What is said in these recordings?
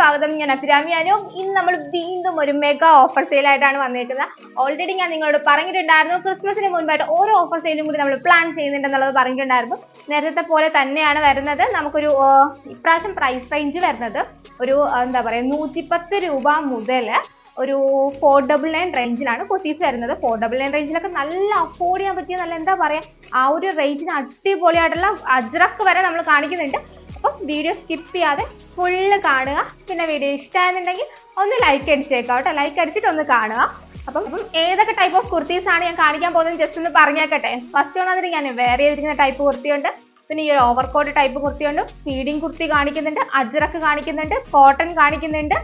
സ്വാഗതം. ഞാൻ അഭിരാമി അനു. ഇന്ന് നമ്മൾ വീണ്ടും ഒരു മെഗാ ഓഫർ സെയിലായിട്ടാണ് വന്നേക്കുന്നത്. ഓൾറെഡി ഞാൻ നിങ്ങളോട് പറഞ്ഞിട്ടുണ്ടായിരുന്നു, ക്രിസ്മസിന് മുൻപായിട്ട് ഓരോ ഓഫർ സെയിലും കൂടി നമ്മൾ പ്ലാൻ ചെയ്യുന്നുണ്ടെന്നുള്ളത് പറഞ്ഞിട്ടുണ്ടായിരുന്നു. നേരത്തെ പോലെ തന്നെയാണ് വരുന്നത്. നമുക്കൊരു ഇപ്രാവശ്യം പ്രൈസ് റേഞ്ച് വരുന്നത് ഒരു എന്താ പറയുക 110 രൂപ മുതൽ ഒരു 499 റേഞ്ചിലാണ് കുർത്തീസ് വരുന്നത്. 499 റേഞ്ചിലൊക്കെ നല്ല അഫോർഡ് ചെയ്യാൻ പറ്റിയ നല്ല എന്താ പറയുക ആ ഒരു റേഞ്ചിന് അടിപൊളിയായിട്ടുള്ള അജ്രക്ക് വരെ നമ്മൾ കാണിക്കുന്നുണ്ട്. അപ്പം വീഡിയോ സ്കിപ്പ് ചെയ്യാതെ ഫുള്ള് കാണുക. പിന്നെ വീഡിയോ ഇഷ്ടമായെന്നുണ്ടെങ്കിൽ ഒന്ന് ലൈക്ക് അടിച്ചേക്കാം കേട്ടോ. ലൈക്ക് അടിച്ചിട്ട് ഒന്ന് കാണുക. അപ്പം ഏതൊക്കെ ടൈപ്പ് ഓഫ് കുർത്തീസ് ആണ് ഞാൻ കാണിക്കാൻ പോകുന്നത് ജസ്റ്റ് ഒന്ന് പറഞ്ഞേക്കട്ടെ. ഫസ്റ്റ് വന്നിട്ട് ഞാൻ വേറെ ചെയ്തിരിക്കുന്ന ടൈപ്പ് കുർത്തിയുണ്ട്, പിന്നെ ഈ ഒരു ഓവർകോട്ട് ടൈപ്പ് കുർത്തിയുണ്ട്, ഫീഡിങ് കുർത്തി കാണിക്കുന്നുണ്ട്, അജ്രക്ക് കാണിക്കുന്നുണ്ട്, കോട്ടൺ കാണിക്കുന്നുണ്ട്,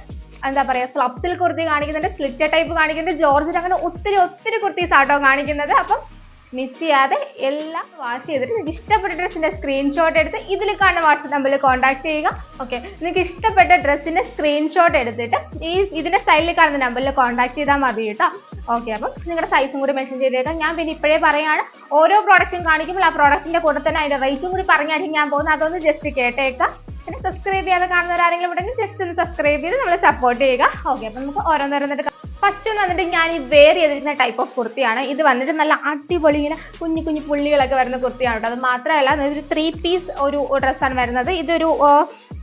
എന്താ പറയുക സ്ലബ് സിൽക്ക് കുർത്തി കാണിക്കുന്നുണ്ട്, സ്ലിറ്റർ ടൈപ്പ് കാണിക്കുന്നുണ്ട്, ജോർജറ്റ്, അങ്ങനെ ഒത്തിരി കുർത്തീസ് ആട്ടോ കാണിക്കുന്നത്. അപ്പം മിസ് ചെയ്യാതെ എല്ലാം വാച്ച് ചെയ്തിട്ട് നിങ്ങൾക്ക് ഇഷ്ടപ്പെട്ട ഡ്രസ്സിന്റെ സ്ക്രീൻഷോട്ട് എടുത്ത് ഇതിൽ കാണുന്ന വാട്സ്ആപ്പ് നമ്പറിൽ കോൺടാക്ട് ചെയ്യുക. ഓക്കെ, നിങ്ങൾക്ക് ഇഷ്ടപ്പെട്ട ഡ്രസ്സിന്റെ സ്ക്രീൻഷോട്ട് എടുത്തിട്ട് ഇതിന്റെ സൈഡിൽ കാണുന്ന നമ്പറിൽ കോൺടാക്ട് ചെയ്താൽ മതി കേട്ടോ. ഓക്കെ, അപ്പം നിങ്ങളുടെ സൈസും കൂടി മെൻഷൻ ചെയ്തേക്കാം. ഞാൻ പിന്നെ ഇപ്പോഴേ പറയാണ്, ഓരോ പ്രോഡക്റ്റും കാണിക്കുമ്പോൾ ആ പ്രോഡക്റ്റിന്റെ കൂടെ തന്നെ അതിന്റെ റേറ്റും കൂടി പറഞ്ഞായിരിക്കും ഞാൻ പോകുന്നത്. അതൊന്ന് ജസ്റ്റ് കേട്ടേക്കാം. പിന്നെ സബ്സ്ക്രൈബ് ചെയ്യാതെ കാണുന്നവരാരെങ്കിലും ഉണ്ടെങ്കിൽ ജസ്റ്റ് ഒന്ന് സബ്സ്ക്രൈബ് ചെയ്ത് നമ്മളെ സപ്പോർട്ട് ചെയ്യുക. ഓക്കെ, അപ്പം നമുക്ക് ഓരോന്നോരോന്നിട്ട് ഫസ്റ്റ് വന്നിട്ട് ഞാൻ ഈ വെയർ ചെയ്തിരിക്കുന്ന ടൈപ്പ് ഓഫ് കുർത്തിയാണ്. ഇത് വന്നിട്ട് നല്ല അടിപൊളി ഇങ്ങനെ കുഞ്ഞു പുള്ളികളൊക്കെ വരുന്ന കുർത്തിയാണ് കേട്ടോ. അത് മാത്രമല്ല ഇതൊരു 3 പീസ് ഒരു ഡ്രസ്സാണ് വരുന്നത്. ഇതൊരു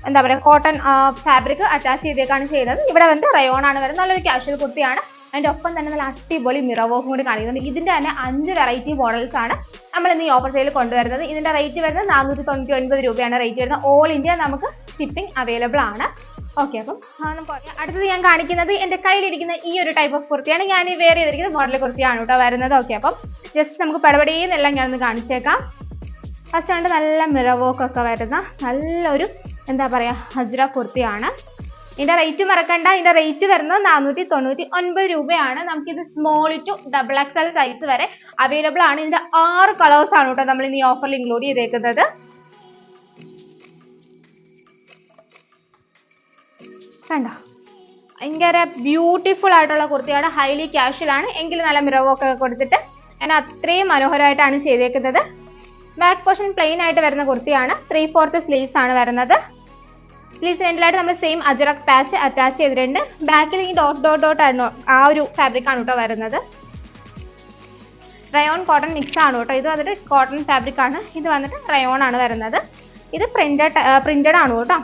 എന്താ പറയുക കോട്ടൺ ഫാബ്രിക് അറ്റാച്ച് ചെയ്തേക്കാണ് ചെയ്യുന്നത്. ഇവിടെ വന്നിട്ട് റയോൺ ആണ് വരുന്നത്. നല്ലൊരു കാഷ്വൽ കുർത്തിയാണ്. അതിൻ്റെ ഒപ്പം തന്നെ നല്ല അടിപൊളി മിറർ വർക്കും കൂടി കാണിക്കുന്നുണ്ട്. ഇതിൻ്റെ തന്നെ 5 വെറൈറ്റി മോഡൽസ് ആണ് നമ്മൾ ഇന്ന് ഈ ഓഫർ സെയിൽ കൊണ്ടുവരുന്നത്. ഇതിൻ്റെ റേറ്റ് വരുന്നത് 499 രൂപയാണ് റേറ്റ് വരുന്നത്. ഓൾ ഇന്ത്യ നമുക്ക് ഷിപ്പിംഗ് അവൈലബിൾ ആണ്. ഓക്കെ, അപ്പം അടുത്തത് ഞാൻ കാണിക്കുന്നത് എൻ്റെ കയ്യിലിരിക്കുന്ന ഈ ഒരു ടൈപ്പ് ഓഫ് കുർത്തിയാണ്. ഞാൻ ഈ വേറെ ചെയ്തിരിക്കുന്ന മോഡൽ കുർത്തിയാണ് കേട്ടോ വരുന്നത്. ഓക്കെ, അപ്പം ജസ്റ്റ് നമുക്ക് പടപടീന്നെല്ലാം ഞാനൊന്ന് കാണിച്ചേക്കാം. ഫസ്റ്റ് ആണ് നല്ല മിറർ വർക്കൊക്കെ വരുന്ന നല്ലൊരു എന്താ പറയുക അജ്ര കുർത്തിയാണ്. ഇതിൻ്റെ റേറ്റ് മറക്കണ്ട. ഇതിൻ്റെ റേറ്റ് വരുന്നത് 499 രൂപയാണ്. നമുക്കിത് സ്മോൾ ടു XXL സൈസ് വരെ അവൈലബിൾ ആണ്. ഇതിൻ്റെ 6 കളേഴ്സ് ആണ് കേട്ടോ നമ്മൾ ഇന്ന് ഈ ഓഫറിൽ ഇൻക്ലൂഡ് ചെയ്തേക്കുന്നത്. കണ്ടോ, ഭയങ്കര ബ്യൂട്ടിഫുൾ ആയിട്ടുള്ള കുർത്തിയാണ്. ഹൈലി കാഷ്വൽ ആണ്, എങ്കിലും നല്ല മിറർ വർക്ക് ഒക്കെ കൊടുത്തിട്ട് ഞാൻ അത്രയും മനോഹരമായിട്ടാണ് ചെയ്തേക്കുന്നത്. ബാക്ക് പോർഷൻ പ്ലെയിൻ ആയിട്ട് വരുന്ന കുർത്തിയാണ്. 3/4 സ്ലീവ്സ് ആണ് വരുന്നത്. സ്ലീവ്സ് എൻഡിലായിട്ട് നമ്മൾ സെയിം അജ്രക് പാച്ച് അറ്റാച്ച് ചെയ്തിട്ടുണ്ട്. ബാക്കിൽ ഈ ഡോട്ട് ആണ് ആ ഒരു ഫാബ്രിക് ആണ് കേട്ടോ വരുന്നത്. റയോൺ കോട്ടൺ മിക്സ് ആണ് കേട്ടോ. ഇത് വന്നിട്ട് കോട്ടൺ ഫാബ്രിക് ആണ്. ഇത് വന്നിട്ട് റയോൺ ആണ് വരുന്നത്. ഇത് പ്രിന്റഡ് ആണ് കേട്ടോ.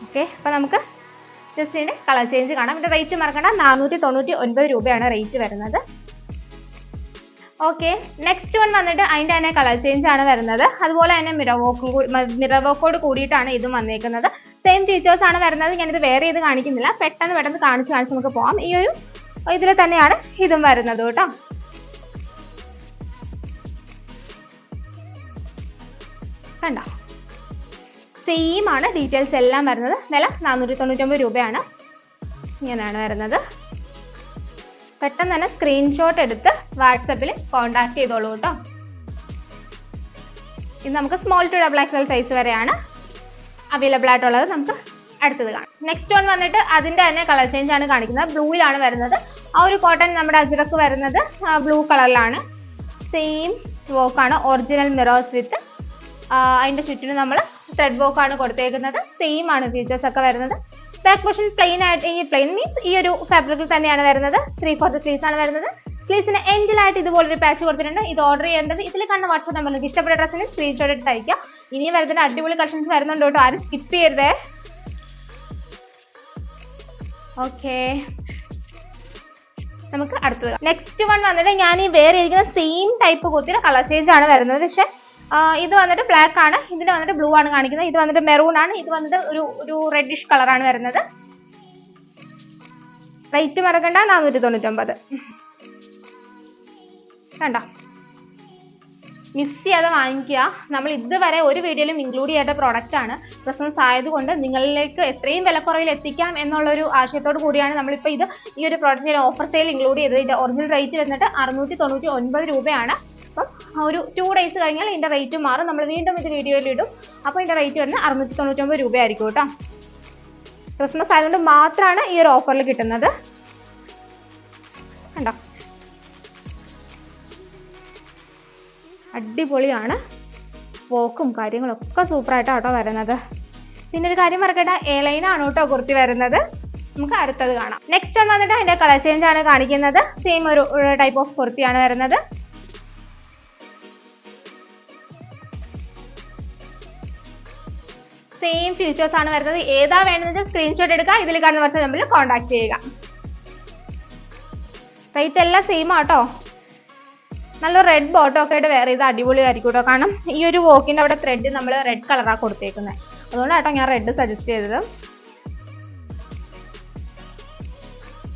ഓക്കെ, അപ്പോൾ നമുക്ക് ജസ്റ്റ് ഇതിൻ്റെ കളർ ചേഞ്ച് കാണാം. ഇതിൻ്റെ റേറ്റ് മറക്കണ്ട, 499 രൂപയാണ് റേറ്റ് വരുന്നത്. ഓക്കെ, നെക്സ്റ്റ് വൺ വന്നിട്ട് അതിൻ്റെ തന്നെ കളർ ചേഞ്ച് ആണ് വരുന്നത്. അതുപോലെ തന്നെ മിറർ വർക്കോട് കൂടിയിട്ടാണ് ഇതും വന്നേക്കുന്നത്. സെയിം ഫീച്ചേഴ്സ് ആണ് വരുന്നത്. ഞാനിത് വേറെ ചെയ്ത് കാണിക്കുന്നില്ല, പെട്ടെന്ന് കാണിച്ച് നമുക്ക് പോകാം. ഈ ഒരു ഇതിൽ തന്നെയാണ് ഇതും വരുന്നത് കേട്ടോ. കണ്ടോ, സെയിം ആണ് ഡീറ്റെയിൽസ് എല്ലാം വരുന്നത്. വില 499 രൂപയാണ്. ഇങ്ങനെയാണ് വരുന്നത്. പെട്ടെന്ന് തന്നെ സ്ക്രീൻഷോട്ട് എടുത്ത് വാട്സപ്പിൽ കോൺടാക്ട് ചെയ്തോളൂ കേട്ടോ. ഇത് നമുക്ക് സ്മോൾ ടു XXL സൈസ് വരെയാണ് അവൈലബിൾ ആയിട്ടുള്ളത്. നമുക്ക് അടുത്തത് കാണാം. നെക്സ്റ്റ് വൺ വന്നിട്ട് അതിൻ്റെ തന്നെ കളർ ചേഞ്ച് ആണ് കാണിക്കുന്നത്. ബ്ലൂയിലാണ് വരുന്നത്. ആ ഒരു കോട്ടൺ നമ്മുടെ അജ്രക്ക് വരുന്നത് ബ്ലൂ കളറിലാണ്. സെയിം വർക്കാണ്, ഒറിജിനൽ മിറേഴ്സ് വിത്ത് അതിൻ്റെ ചുറ്റിനും നമ്മൾ ത്രെഡ് വർക്കാണ് കൊടുത്തേക്കുന്നത്. സെയിം ആണ് ഫീച്ചേഴ്സ് ഒക്കെ വരുന്നത്. ബാക്ക് പോർഷൻ പ്ലെയിൻ ആയിട്ട്, ഈ പ്ലെയിൻ മീൻസ് ഈ ഒരു ഫാബ്രിക്കിൽ തന്നെയാണ് വരുന്നത്. 3/4 സ്ലീവ്സ് ആണ് വരുന്നത്. സ്ലീവ്സിന് എൻഡിലായിട്ട് ഇതുപോലൊരു പാച്ച് കൊടുത്തിട്ടുണ്ട്. ഇത് ഓർഡർ ചെയ്യേണ്ടത് ഇതിൽ കാണുന്ന വാട്സ്ആപ്പ് നമ്പറിലേക്ക് ഇഷ്ടപ്പെട്ട ഡ്രസ്സിന് സ്ക്രീൻഷോട്ട് എടുത്ത് അയക്കുക. ഇനിയും വരുന്ന അടിപൊളി കളക്ഷൻസ് വരുന്നുണ്ട് കേട്ടോ, ആരും സ്കിപ്പ് ചെയ്യരുതേ. ഓക്കെ, നമുക്ക് അടുത്തത്. നെക്സ്റ്റ് വൺ വന്നിട്ട് ഞാൻ ഈ വേറെ ഇരിക്കുന്ന സെയിം ടൈപ്പ് കുർത്തിയുടെ കളർ ചേഞ്ച് ആണ് വരുന്നത്. പക്ഷേ ഇത് വന്നിട്ട് ബ്ലാക്ക് ആണ്, ഇതിന് വന്നിട്ട് ബ്ലൂ ആണ് കാണിക്കുന്നത്. ഇത് വന്നിട്ട് മെറൂൺ ആണ്, ഇത് വന്നിട്ട് ഒരു റെഡിഷ് കളറാണ് വരുന്നത്. റേറ്റ് മറക്കണ്ട, 499. കണ്ടോ, മിസ് ചെയ്യാതെ വാങ്ങിക്കുക. നമ്മൾ ഇതുവരെ ഒരു വീഡിയോയിലും ഇൻക്ലൂഡ് ചെയ്യേണ്ട പ്രോഡക്റ്റ് ആണ്. ക്രിസ്മസ് ആയതുകൊണ്ട് നിങ്ങളിലേക്ക് എത്രയും വിലക്കുറവിൽ എത്തിക്കാം എന്നുള്ളൊരു ആശയത്തോടു കൂടിയാണ് നമ്മളിപ്പോൾ ഈ ഒരു പ്രോഡക്റ്റിൽ ഓഫർ സെയിൽ ഇൻക്ലൂഡ് ചെയ്തത്. ഇതിൻ്റെ ഒറിജിനൽ റേറ്റ് വന്നിട്ട് 699 രൂപയാണ്. അപ്പം ഒരു 2 ഡേയ്സ് കഴിഞ്ഞാൽ ഇതിൻ്റെ റേറ്റ് മാറും. നമ്മൾ വീണ്ടും ഇത് വീഡിയോയിൽ ഇടും. അപ്പോൾ ഇതിൻ്റെ റേറ്റ് വരുന്നത് 699 രൂപയായിരിക്കും കേട്ടോ. ക്രിസ്മസ് ആയതുകൊണ്ട് മാത്രമാണ് ഈ ഒരു ഓഫറിൽ കിട്ടുന്നത്. കണ്ടോ, അടിപൊളിയാണ്. വർക്കും കാര്യങ്ങളൊക്കെ സൂപ്പറായിട്ടാണ് കേട്ടോ വരുന്നത്. പിന്നെ ഒരു കാര്യം മറക്കട്ടെ, എ ലൈൻ ആണ് കേട്ടോ കുർത്തി വരുന്നത്. നമുക്ക് അടുത്തത് കാണാം. നെക്സ്റ്റ് ഒന്ന് വന്നിട്ട് അതിന്റെ കളർ ചേഞ്ച് ആണ് കാണിക്കുന്നത്. സെയിം ഒരു ടൈപ്പ് ഓഫ് കുർത്തിയാണ് വരുന്നത്. സെയിം ഫീച്ചേഴ്സ് ആണ് വരുന്നത്. ഏതാ വേണ്ടത് സ്ക്രീൻഷോട്ട് എടുക്കുക, ഇതിൽ കാണുന്ന വാട്സ്ആപ്പ് നമ്പറിൽ കോൺടാക്ട് ചെയ്യുക. റേറ്റ് എല്ലാം സെയിം ആട്ടോ. നല്ല റെഡ് ബോട്ടോ ഒക്കെ ആയിട്ട് വേറെ ഇത് അടിപൊളിയായിരിക്കും കേട്ടോ. കാരണം ഈ ഒരു വോക്കിന്റെ അവിടെ ത്രെഡ് നമ്മൾ റെഡ് കളറാണ് കൊടുത്തേക്കുന്നത്. അതുകൊണ്ടാട്ടോ ഞാൻ റെഡ് സജസ്റ്റ് ചെയ്തത്.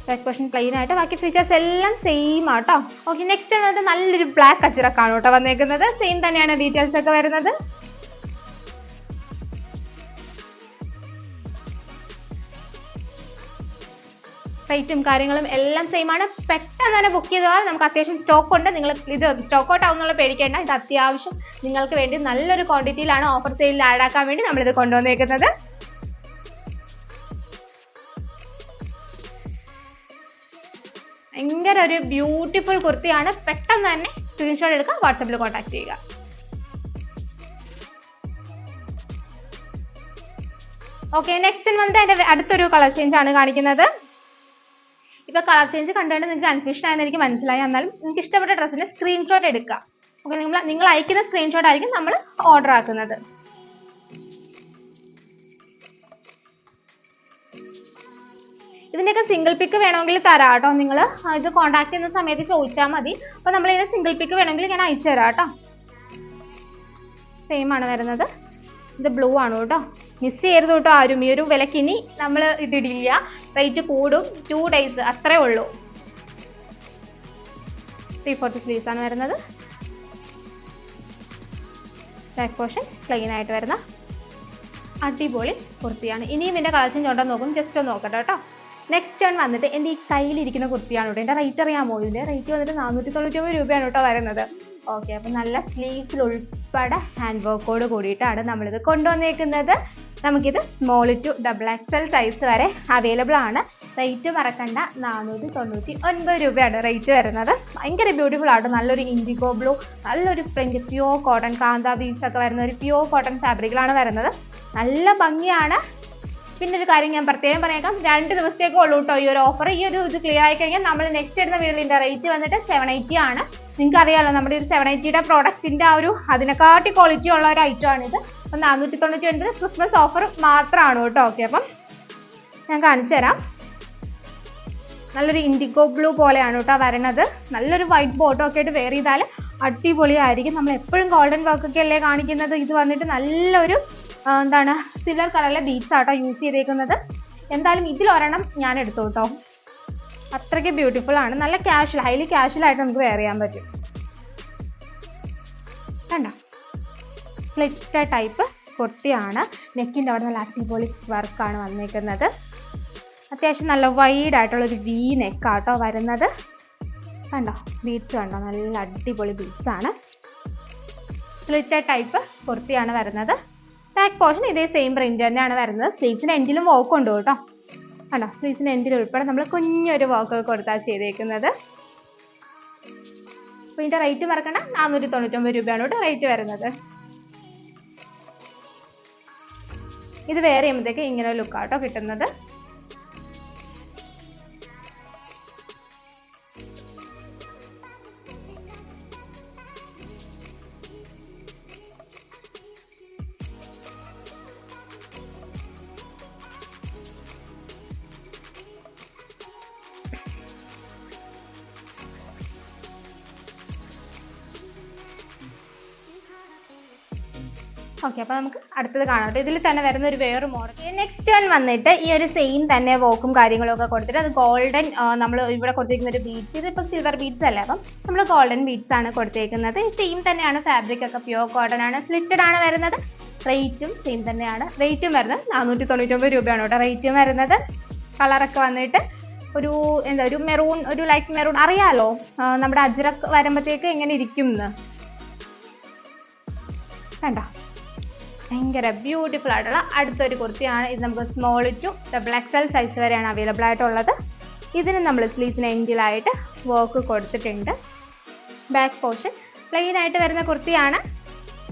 ബാക്ക് പോർഷൻ പ്ലെയിൻ ആയിട്ട്, ബാക്കി ഫീച്ചേഴ്സ് എല്ലാം സെയിം ആട്ടോ. ഓക്കെ, നെക്സ്റ്റ് വന്നിട്ട് നല്ലൊരു ബ്ലാക്ക് അച്ചറക്കാണ് കേട്ടോ വന്നേക്കുന്നത്. സെയിം തന്നെയാണ് ഡീറ്റെയിൽസ് ഒക്കെ വരുന്നത്. റേറ്റും കാര്യങ്ങളും എല്ലാം സെയിം ആണ്. പെട്ടെന്ന് തന്നെ ബുക്ക് ചെയ്താൽ നമുക്ക് അത്യാവശ്യം സ്റ്റോക്ക് ഉണ്ട്. നിങ്ങൾ ഇത് സ്റ്റോക്ക് ഔട്ട് ആവുന്നുള്ള പേടിക്കേണ്ട. ഇത് അത്യാവശ്യം നിങ്ങൾക്ക് വേണ്ടി നല്ലൊരു ക്വാണ്ടിറ്റിയിലാണ് ഓഫർ സെയിലിൽ ആഡ് ആക്കാൻ വേണ്ടി നമ്മളിത് കൊണ്ടുവന്നേക്കുന്നത്. ഭയങ്കര ഒരു ബ്യൂട്ടിഫുൾ കുർത്തിയാണ്. പെട്ടെന്ന് തന്നെ സ്ക്രീൻഷോട്ട് എടുക്കുക, വാട്സാപ്പിൽ കോൺടാക്ട് ചെയ്യുക. ഓക്കെ, നെക്സ്റ്റ് വന്നിട്ട് അതിന്റെ അടുത്തൊരു കളർ ചേഞ്ച് ആണ് കാണിക്കുന്നത്. ഇപ്പൊ കളർ ചേഞ്ച് കണ്ടുകൊണ്ട് നിങ്ങൾക്ക് കൺഫ്യൂഷൻ ആയെന്ന് എനിക്ക് മനസ്സിലായി. എന്നാലും നിങ്ങൾക്ക് ഇഷ്ടപ്പെട്ട ഡ്രസ്സിന്റെ സ്ക്രീൻഷോട്ട് എടുക്കുക. ഓക്കെ, നിങ്ങൾ അയക്കുന്ന സ്ക്രീൻഷോട്ട് ആയിരിക്കും നമ്മൾ ഓർഡർ ആക്കുന്നത്. ഇതിന്റെയൊക്കെ സിംഗിൾ പിക്ക് വേണമെങ്കിൽ തരാം കേട്ടോ. നിങ്ങൾ ഇത് കോൺടാക്ട് ചെയ്യുന്ന സമയത്ത് ചോദിച്ചാൽ മതി. അപ്പൊ നമ്മൾ ഇതിന് സിംഗിൾ പിക്ക് വേണമെങ്കിൽ ഞാൻ അയച്ചു തരാം കേട്ടോ. സെയിം ആണ് വരുന്നത്. ഇത് ബ്ലൂ ആണ് കേട്ടോ. മിസ് ചെയ്യരുത് കേട്ടോ ആരും. ഈ ഒരു വിലക്ക് ഇനി നമ്മൾ ഇതിടില്ല. റേറ്റ് കൂടും. 2 days അത്രേ ഉള്ളൂ. 3/4 സ്ലീവ്സ് ആണ് വരുന്നത്. ബാക്ക് പോർഷൻ പ്ലെയിൻ ആയിട്ട് വരുന്ന അടിപൊളി കുർത്തിയാണ്. ഇനിയും ഇതിന്റെ കളർ ചേഞ്ച് ഉണ്ടോ നോക്കും, ജസ്റ്റ് ഒന്ന് നോക്കട്ടെ കേട്ടോ. നെക്സ്റ്റ് വൺ വന്നിട്ട് എൻ്റെ ഈ കയ്യിലിരിക്കുന്ന കുർത്തിയാണ് കേട്ടോ. എൻ്റെ റേറ്റ് അറിയാമോ? ഇതിൻ്റെ റേറ്റ് വന്നിട്ട് 499 രൂപയാണ് കേട്ടോ വരുന്നത്. ഓക്കെ, അപ്പം നല്ല സ്ലീവ്സിൽ ഉൾപ്പെടെ ഹാൻഡ് വർക്കോട് കൂടിയിട്ടാണ് നമ്മളിത് കൊണ്ടുവന്നേക്കുന്നത്. നമുക്കിത് സ്മോൾ ടു XXL സൈസ് വരെ അവൈലബിൾ ആണ്. റേറ്റ് മറക്കണ്ട, 499 രൂപയാണ് റേറ്റ് വരുന്നത്. ഭയങ്കര ബ്യൂട്ടിഫുൾ ആണ്. നല്ലൊരു ഇൻഡിഗോ ബ്ലൂ, നല്ലൊരു പ്രിന്റ്, പ്യൂർ കോട്ടൺ, കാന്ത ബീഡ്സ് ഒക്കെ വരുന്ന ഒരു പ്യൂർ കോട്ടൺ ഫാബ്രിക്കിലാണ് വരുന്നത്. നല്ല ഭംഗിയാണ്. പിന്നെ ഒരു കാര്യം ഞാൻ പ്രത്യേകം പറയാം, 2 ദിവസത്തേക്കേ ഉള്ളൂ കേട്ടോ ഈ ഒരു ഓഫർ. ഈ ഒരു ഇത് ക്ലിയർ ആയി കഴിഞ്ഞാൽ നമ്മൾ നെക്സ്റ്റ് ഇടുന്ന വീഡിയോയുടെ റേറ്റ് വന്നിട്ട് 780 ആണ്. നിങ്ങൾക്ക് അറിയാമല്ലോ, നമ്മുടെ ഒരു 780യുടെ പ്രോഡക്റ്റിന്റെ ആ ഒരു അതിനെക്കാട്ടി ക്വാളിറ്റി ഉള്ള ഒരു ഐറ്റം ആണിത്. അപ്പം 499 ക്രിസ്മസ് ഓഫർ മാത്രമാണ് കേട്ടോ. ഓക്കെ, അപ്പം ഞാൻ കാണിച്ചു തരാം. നല്ലൊരു ഇൻഡിഗോ ബ്ലൂ പോലെയാണ് കേട്ടോ വരണത്. നല്ലൊരു വൈറ്റ് ബോട്ടോ ഒക്കെ ആയിട്ട് വെയർ ചെയ്താൽ അടിപൊളിയായിരിക്കും. നമ്മൾ എപ്പോഴും ഗോൾഡൻ വർക്കൊക്കെ അല്ലേ കാണിക്കുന്നത്. ഇത് വന്നിട്ട് നല്ലൊരു എന്താണ് സിൽവർ കളറിലെ ബീഡ്സ് ആട്ടോ യൂസ് ചെയ്തേക്കുന്നത്. എന്തായാലും ഇതിലൊരെണ്ണം ഞാൻ എടുത്തു കേട്ടോ. അത്രയ്ക്ക് ബ്യൂട്ടിഫുൾ ആണ്. നല്ല കാഷ്വൽ, ഹൈലി കാഷ്വൽ ആയിട്ട് നമുക്ക് വെയർ ചെയ്യാൻ പറ്റും. കണ്ടോ, സ്ലിറ്റ് ടൈപ്പ് കുർത്തിയാണ്. നെക്കിൻ്റെ അവിടെ നല്ല അടിപൊളി വർക്കാണ് വന്നേക്കുന്നത്. അത്യാവശ്യം നല്ല വൈഡ് ആയിട്ടുള്ളൊരു വി നെക്കാട്ടോ വരുന്നത്. കണ്ടോ, ബീഡ്സ് കണ്ടോ, നല്ല അടിപൊളി ബീഡ്സ് ആണ്. സ്ലിറ്റ് ടൈപ്പ് കുർത്തിയാണ് വരുന്നത്. ബാക്ക് പോർഷൻ ഇതേ സെയിം പ്രിന്റ് തന്നെയാണ് വരുന്നത്. സ്ലീവ്സിന് എൻഡിലും വർക്ക് ഉണ്ട് കേട്ടോ. കണ്ടോ, സ്ലീവ്സിന് എൻഡിൽ ഉൾപ്പെടെ നമ്മൾ കുഞ്ഞൊരു വർക്ക് കൊടുത്താണ് ചെയ്തേക്കുന്നത്. അപ്പോൾ ഇതിൻ്റെ റേറ്റ് മറക്കണ്ട, 499 രൂപയാണ് കേട്ടോ റേറ്റ് വരുന്നത്. ഇത് വേറെ ചെയ്യുമ്പോഴത്തേക്ക് ഇങ്ങനെ ഒരു ലുക്കാട്ടോ കിട്ടുന്നത്. ഓക്കെ, അപ്പോൾ നമുക്ക് അടുത്തത് കാണാം കേട്ടോ. ഇതിൽ തന്നെ വരുന്ന ഒരു വേറെ മോഡൽ. നെക്സ്റ്റ് വൺ വന്നിട്ട് ഈ ഒരു സെയിം തന്നെ വോക്കും കാര്യങ്ങളും ഒക്കെ കൊടുത്തിട്ട് അത് ഗോൾഡൻ, നമ്മൾ ഇവിടെ കൊടുത്തിരിക്കുന്ന ഒരു ബീഡ്സ്, ഇതിപ്പോൾ സിൽവർ ബീഡ്സ് അല്ലേ, അപ്പം നമ്മൾ ഗോൾഡൻ ബീഡ്സ് ആണ് കൊടുത്തേക്കുന്നത്. സെയിം തന്നെയാണ്, ഫാബ്രിക് ഒക്കെ പ്യൂർ കോട്ടൺ ആണ്, സ്ലിറ്റഡ് ആണ് വരുന്നത്. റേറ്റും സെയിം തന്നെയാണ്. റേറ്റും വരുന്നത് 499 രൂപയാണ് കേട്ടോ റേറ്റും വരുന്നത്. കളറൊക്കെ വന്നിട്ട് ഒരു ഒരു മെറൂൺ, ഒരു ലൈറ്റ് മെറൂൺ, അറിയാലോ നമ്മുടെ അജ്രക്ക് വരുമ്പോഴത്തേക്ക് എങ്ങനെ ഇരിക്കും എന്ന്. കണ്ടോ, ഭയങ്കര ബ്യൂട്ടിഫുൾ ആയിട്ടുള്ള അടുത്തൊരു കുർത്തിയാണ് ഇത്. നമുക്ക് സ്മോൾ ടു XXL സൈസ് വരെയാണ് അവൈലബിൾ ആയിട്ടുള്ളത്. ഇതിന് നമ്മൾ സ്ലീവ്സിന് എൻഡിലായിട്ട് വർക്ക് കൊടുത്തിട്ടുണ്ട്. ബാക്ക് പോർഷൻ പ്ലെയിൻ ആയിട്ട് വരുന്ന കുർത്തിയാണ്.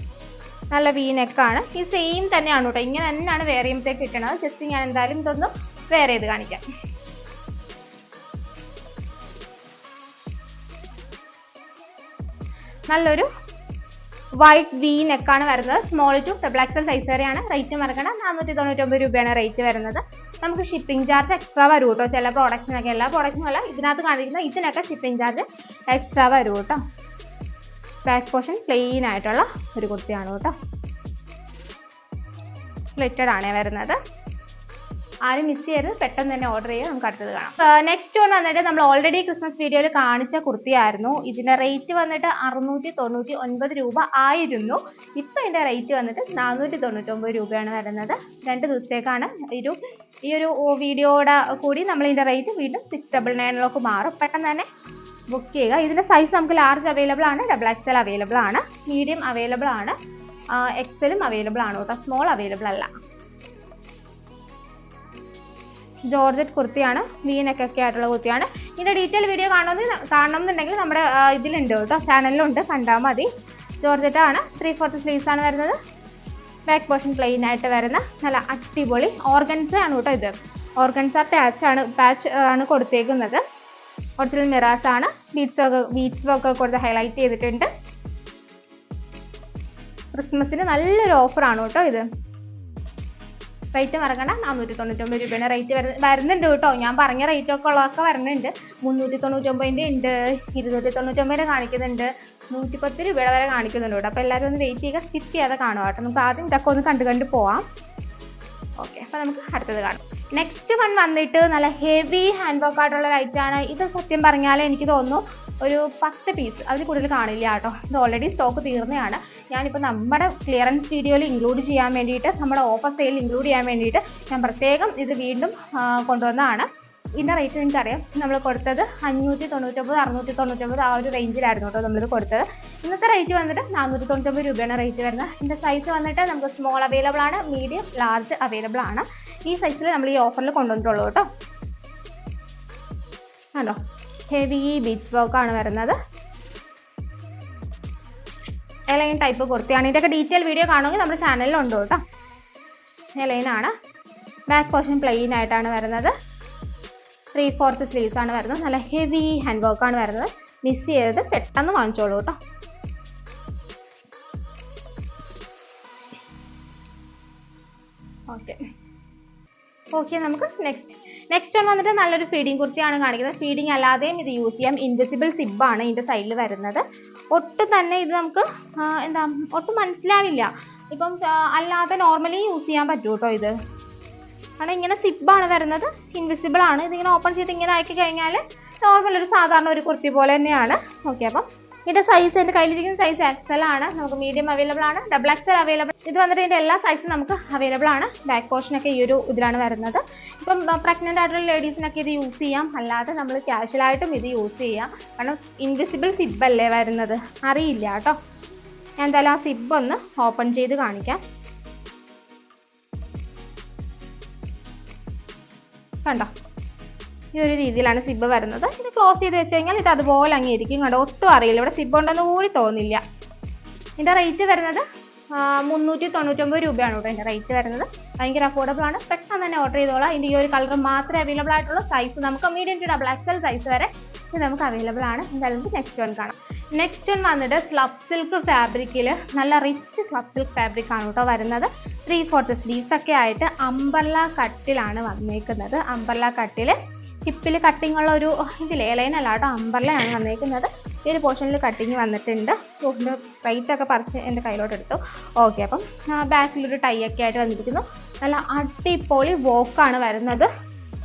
നല്ല വി നെക്കാണ്. ഈ സെയിം തന്നെയാണ് കേട്ടോ, ഇങ്ങനെ തന്നെയാണ് വേറെ ചെയ്യുമ്പോഴത്തേക്ക് കിട്ടണത്. ജസ്റ്റ് ഞാൻ എന്തായാലും ഇതൊന്ന് വേറെ ചെയ്ത് കാണിക്കാം. നല്ലൊരു വൈറ്റ് വി നെക്കാണ് വരുന്നത്. Small to double XL size വരെയാണ്. റേറ്റ് മറക്കണം, 499 രൂപയാണ് റേറ്റ് വരുന്നത്. നമുക്ക് ഷിപ്പിംഗ് ചാർജ് എക്സ്ട്രാ വരും കേട്ടോ. ചില പ്രോഡക്റ്റിനൊക്കെ, എല്ലാ പ്രോഡക്റ്റിനും അല്ല, ഇതിനകത്ത് കാണിക്കുന്ന ഇതിനൊക്കെ ഷിപ്പിംഗ് ചാർജ് എക്സ്ട്രാ വരും കേട്ടോ. ബാക്ക് പോർഷൻ പ്ലെയിൻ ആയിട്ടുള്ള ഒരു കുർത്തിയാണ് കേട്ടോ. സ്ലിറ്റഡ് ആണ് വരുന്നത്. ആരും മിസ് ചെയ്യരുത്, പെട്ടെന്ന് തന്നെ ഓർഡർ ചെയ്യുക. നമുക്ക് അടുത്തത് കാണാം. നെക്സ്റ്റ് വൺ വന്നിട്ട് നമ്മൾ ഓൾറെഡി ക്രിസ്മസ് വീഡിയോയിൽ കാണിച്ച കുർത്തിയായിരുന്നു. ഇതിന്റെ റേറ്റ് വന്നിട്ട് 699 രൂപ ആയിരുന്നു. ഇപ്പൊ ഇതിന്റെ റേറ്റ് വന്നിട്ട് 499 രൂപയാണ് വരുന്നത്. 2 ദിവസത്തേക്കാണ്. ഈ ഒരു വീഡിയോയുടെ കൂടി നമ്മൾ ഇതിന്റെ റേറ്റ് വീണ്ടും 699 മാറും. പെട്ടെന്ന് തന്നെ ബുക്ക് ചെയ്യുക. ഇതിന്റെ സൈസ് നമുക്ക് ലാർജ് അവൈലബിൾ ആണ്, ഡബിൾ എക്സൽ അവൈലബിൾ ആണ്, മീഡിയം അവൈലബിൾ ആണ്, എക്സലും അവൈലബിൾ ആണ് കേട്ടോ. സ്മോൾ അവൈലബിൾ അല്ല. ജോർജറ്റ് കുർത്തിയാണ്, വീനൊക്കെ ആയിട്ടുള്ള കുർത്തിയാണ്. ഇതിന്റെ ഡീറ്റെയിൽ വീഡിയോ കാണണമെന്നുണ്ടെങ്കിൽ നമ്മുടെ ഇതിലുണ്ട് കേട്ടോ, ചാനലിലുണ്ട്, കണ്ടാൽ മതി. ജോർജറ്റ് ആണ്. 3/4 സ്ലീവ്സ് ആണ് വരുന്നത്. ബാക്ക് പോർഷൻ പ്ലെയിൻ ആയിട്ട് വരുന്ന നല്ല അടിപൊളി ഓർഗൻസ ആണ് കേട്ടോ. ഇത് ഓർഗൻസ പാച്ച് ആണ് കൊടുത്തേക്കുന്നത്. ഒറിജിനൽ മിറാസ് ആണ്. ബീഡ്സ് ഒക്കെ കൊടുത്ത് ഹൈലൈറ്റ് ചെയ്തിട്ടുണ്ട്. ക്രിസ്മസിന് നല്ലൊരു ഓഫറാണ് കേട്ടോ ഇത്. റേറ്റ് മറക്കണ്ട, 499 രൂപയാണ് റേറ്റ് വരുന്നുണ്ട് കേട്ടോ. ഞാൻ പറഞ്ഞ റേറ്റ് ഒക്കെ ഉള്ളതൊക്കെ വരുന്നുണ്ട്. 399 ഉണ്ട്, 299 കാണിക്കുന്നുണ്ട്, 110 രൂപയുടെ വരെ കാണിക്കുന്നുണ്ട് കേട്ടോ. അപ്പോൾ എല്ലാവരും ഒന്ന് വെയിറ്റ് ചെയ്യുക, സ്കിപ്പ് ചെയ്യാതെ കാണുക കേട്ടോ. നമുക്ക് ആദ്യം ഇതൊക്കെ ഒന്ന് കണ്ടു പോവാം. ഓക്കെ, അപ്പോൾ നമുക്ക് അടുത്തത് കാണാം. നെക്സ്റ്റ് വൺ വന്നിട്ട് നല്ല ഹെവി ഹാൻഡ് വർക്ക് ആയിട്ടുള്ള ലൈറ്റാണ്. ഇത് സത്യം പറഞ്ഞാൽ എനിക്ക് തോന്നുന്നു ഒരു 10 പീസ് അതിൽ കൂടുതൽ കാണില്ല കേട്ടോ. ഇത് ഓൾറെഡി സ്റ്റോക്ക് തീർന്നതാണ്. ഞാനിപ്പോൾ നമ്മുടെ ക്ലിയറൻസ് വീഡിയോയിൽ ഇൻക്ലൂഡ് ചെയ്യാൻ വേണ്ടിയിട്ട്, നമ്മുടെ ഓഫർ സെയിൽ ഇൻക്ലൂഡ് ചെയ്യാൻ വേണ്ടിയിട്ട് ഞാൻ പ്രത്യേകം ഇത് വീണ്ടും കൊണ്ടുവന്നതാണ്. ഇതിൻ്റെ റേറ്റ് എനിക്കറിയാം. നമ്മൾ കൊടുത്തത് 599, 699 ആ ഒരു റേഞ്ചിലായിരുന്നു കേട്ടോ നമ്മളിത് കൊടുത്തത്. ഇന്നത്തെ റേറ്റ് വന്നിട്ട് 499 രൂപയാണ് റേറ്റ് വരുന്നത്. ഇതിൻ്റെ സൈസ് വന്നിട്ട് നമുക്ക് സ്മോൾ അവൈലബിൾ ആണ്, മീഡിയം, ലാർജ് അവൈലബിൾ ആണ്. ഈ സൈസിൽ നമ്മൾ ഈ ഓഫറിൽ കൊണ്ടുവന്നിട്ടുള്ളൂ കേട്ടോ. ഹലോ, ഹെവി ബീഡ്സ് വർക്കാണ് വരുന്നത്. എലൈൻ ടൈപ്പ് കുർത്തിയാണ്. ഇതിൻ്റെയൊക്കെ ഡീറ്റെയിൽ വീഡിയോ കാണുമെങ്കിൽ നമ്മുടെ ചാനലിലുണ്ട് കേട്ടോ. എലൈനാണ്. ബാക്ക് പോർഷൻ പ്ലെയിൻ ആയിട്ടാണ് വരുന്നത്. 3/4 സ്ലീവ്സ് ആണ് വരുന്നത്. നല്ല ഹെവി ഹാൻഡ് വർക്കാണ് വരുന്നത്. മിസ് ചെയ്തത് പെട്ടെന്ന് വാങ്ങിച്ചോളൂ കേട്ടോ. ഓക്കെ, നമുക്ക് നെക്സ്റ്റ് വൺ വന്നിട്ട് നല്ലൊരു ഫീഡിങ് കുർത്തിയാണ് കാണിക്കുന്നത്. ഫീഡിങ് അല്ലാതെയും ഇത് യൂസ് ചെയ്യാം. ഇൻവിസിബിൾ സിബാണ് ഇതിൻ്റെ സൈഡിൽ വരുന്നത്. ഒട്ടും തന്നെ ഇത് നമുക്ക് ഒട്ടും മനസ്സിലാവില്ല. ഇപ്പം അല്ലാതെ നോർമലി യൂസ് ചെയ്യാൻ പറ്റും കേട്ടോ. ഇത് കാരണം ഇങ്ങനെ സിബാണ് വരുന്നത്, ഇൻവിസിബിൾ ആണ്. ഇതിങ്ങനെ ഓപ്പൺ ചെയ്ത് ഇങ്ങനെ ആക്കി കഴിഞ്ഞാൽ നോർമൽ ഒരു സാധാരണ ഒരു കുർത്തി പോലെ തന്നെയാണ്. ഓക്കെ, അപ്പം ഇതിൻ്റെ സൈസ്, എൻ്റെ കയ്യിലിരിക്കുന്ന സൈസ് എക്സൽ ആണ്. നമുക്ക് മീഡിയം അവൈലബിൾ ആണ്, ഡബിൾ എക്സൽ അവൈലബിൾ. ഇത് വന്നിട്ട് ഇതിൻ്റെ എല്ലാ സൈസും നമുക്ക് അവൈലബിൾ ആണ്. ബാക്ക് പോർഷനൊക്കെ ഈ ഒരു ഇതിലാണ് വരുന്നത്. ഇപ്പം പ്രഗ്നൻ്റ് ആയിട്ടുള്ള ലേഡീസിനൊക്കെ ഇത് യൂസ് ചെയ്യാം. അല്ലാതെ നമ്മൾ ക്യാഷ്വലായിട്ടും ഇത് യൂസ് ചെയ്യാം. കാരണം ഇൻവിസിബിൾ സിബല്ലേ വരുന്നത്, അറിയില്ല കേട്ടോ. ഞാൻ എന്തായാലും ആ സിബ് ഒന്ന് ഓപ്പൺ ചെയ്ത് കാണിക്കാം. കണ്ടോ, ഈ ഒരു രീതിയിലാണ് സിബ് വരുന്നത്. ഇത് ക്ലോസ് ചെയ്ത് വെച്ച് കഴിഞ്ഞാൽ ഇത് അതുപോലെ അങ്ങ് ഇരിക്കും. കണ്ടോ, ഒട്ടും അറിയില്ല ഇവിടെ സിബ് ഉണ്ടെന്ന് കൂടി തോന്നില്ല. ഇതിൻ്റെ റേറ്റ് വരുന്നത് 399 രൂപയാണ് കേട്ടോ ഇതിൻ്റെ റേറ്റ് വരുന്നത്. ഭയങ്കര അഫോർഡബിൾ ആണ്. പെട്ടെന്ന് തന്നെ ഓർഡർ ചെയ്തോളാം. ഇതിൻ്റെ ഈ ഒരു കളർ മാത്രമേ അവൈലബിൾ ആയിട്ടുള്ളൂ. സൈസ് നമുക്ക് medium to double XL size വരെ ഇത് നമുക്ക് അവൈലബിൾ ആണ്. എന്തായാലും നെക്സ്റ്റ് വൺ കാണാം. നെക്സ്റ്റ് വൺ വന്നിട്ട് സ്ലബ് സിൽക്ക് ഫാബ്രിക്കിൽ നല്ല റിച്ച് സ്ലബ് സിൽക്ക് ഫാബ്രിക് ആണ് കേട്ടോ വരുന്നത്. 3/4 സ്ലീവ്സ് ഒക്കെ ആയിട്ട് അംബർല കട്ടിലാണ് വന്നേക്കുന്നത്. അംബർല കട്ടിൽ ഹിപ്പിൽ കട്ടിങ് ഉള്ള ഒരു ലൈനല്ല കേട്ടോ, അംബർലയാണ് വന്നേക്കുന്നത്. ഈ ഒരു പോർഷനിൽ കട്ടിങ് വന്നിട്ടുണ്ട്. റേറ്റ് ഒക്കെ പറിച്ച് എൻ്റെ കയ്യിലോട്ട് എടുത്തു. ഓക്കെ, അപ്പം ബാക്കിലൊരു ടൈ ഒക്കെ ആയിട്ട് വന്നിരിക്കുന്നു. നല്ല അടിപൊളി വോക്കാണ് വരുന്നത്.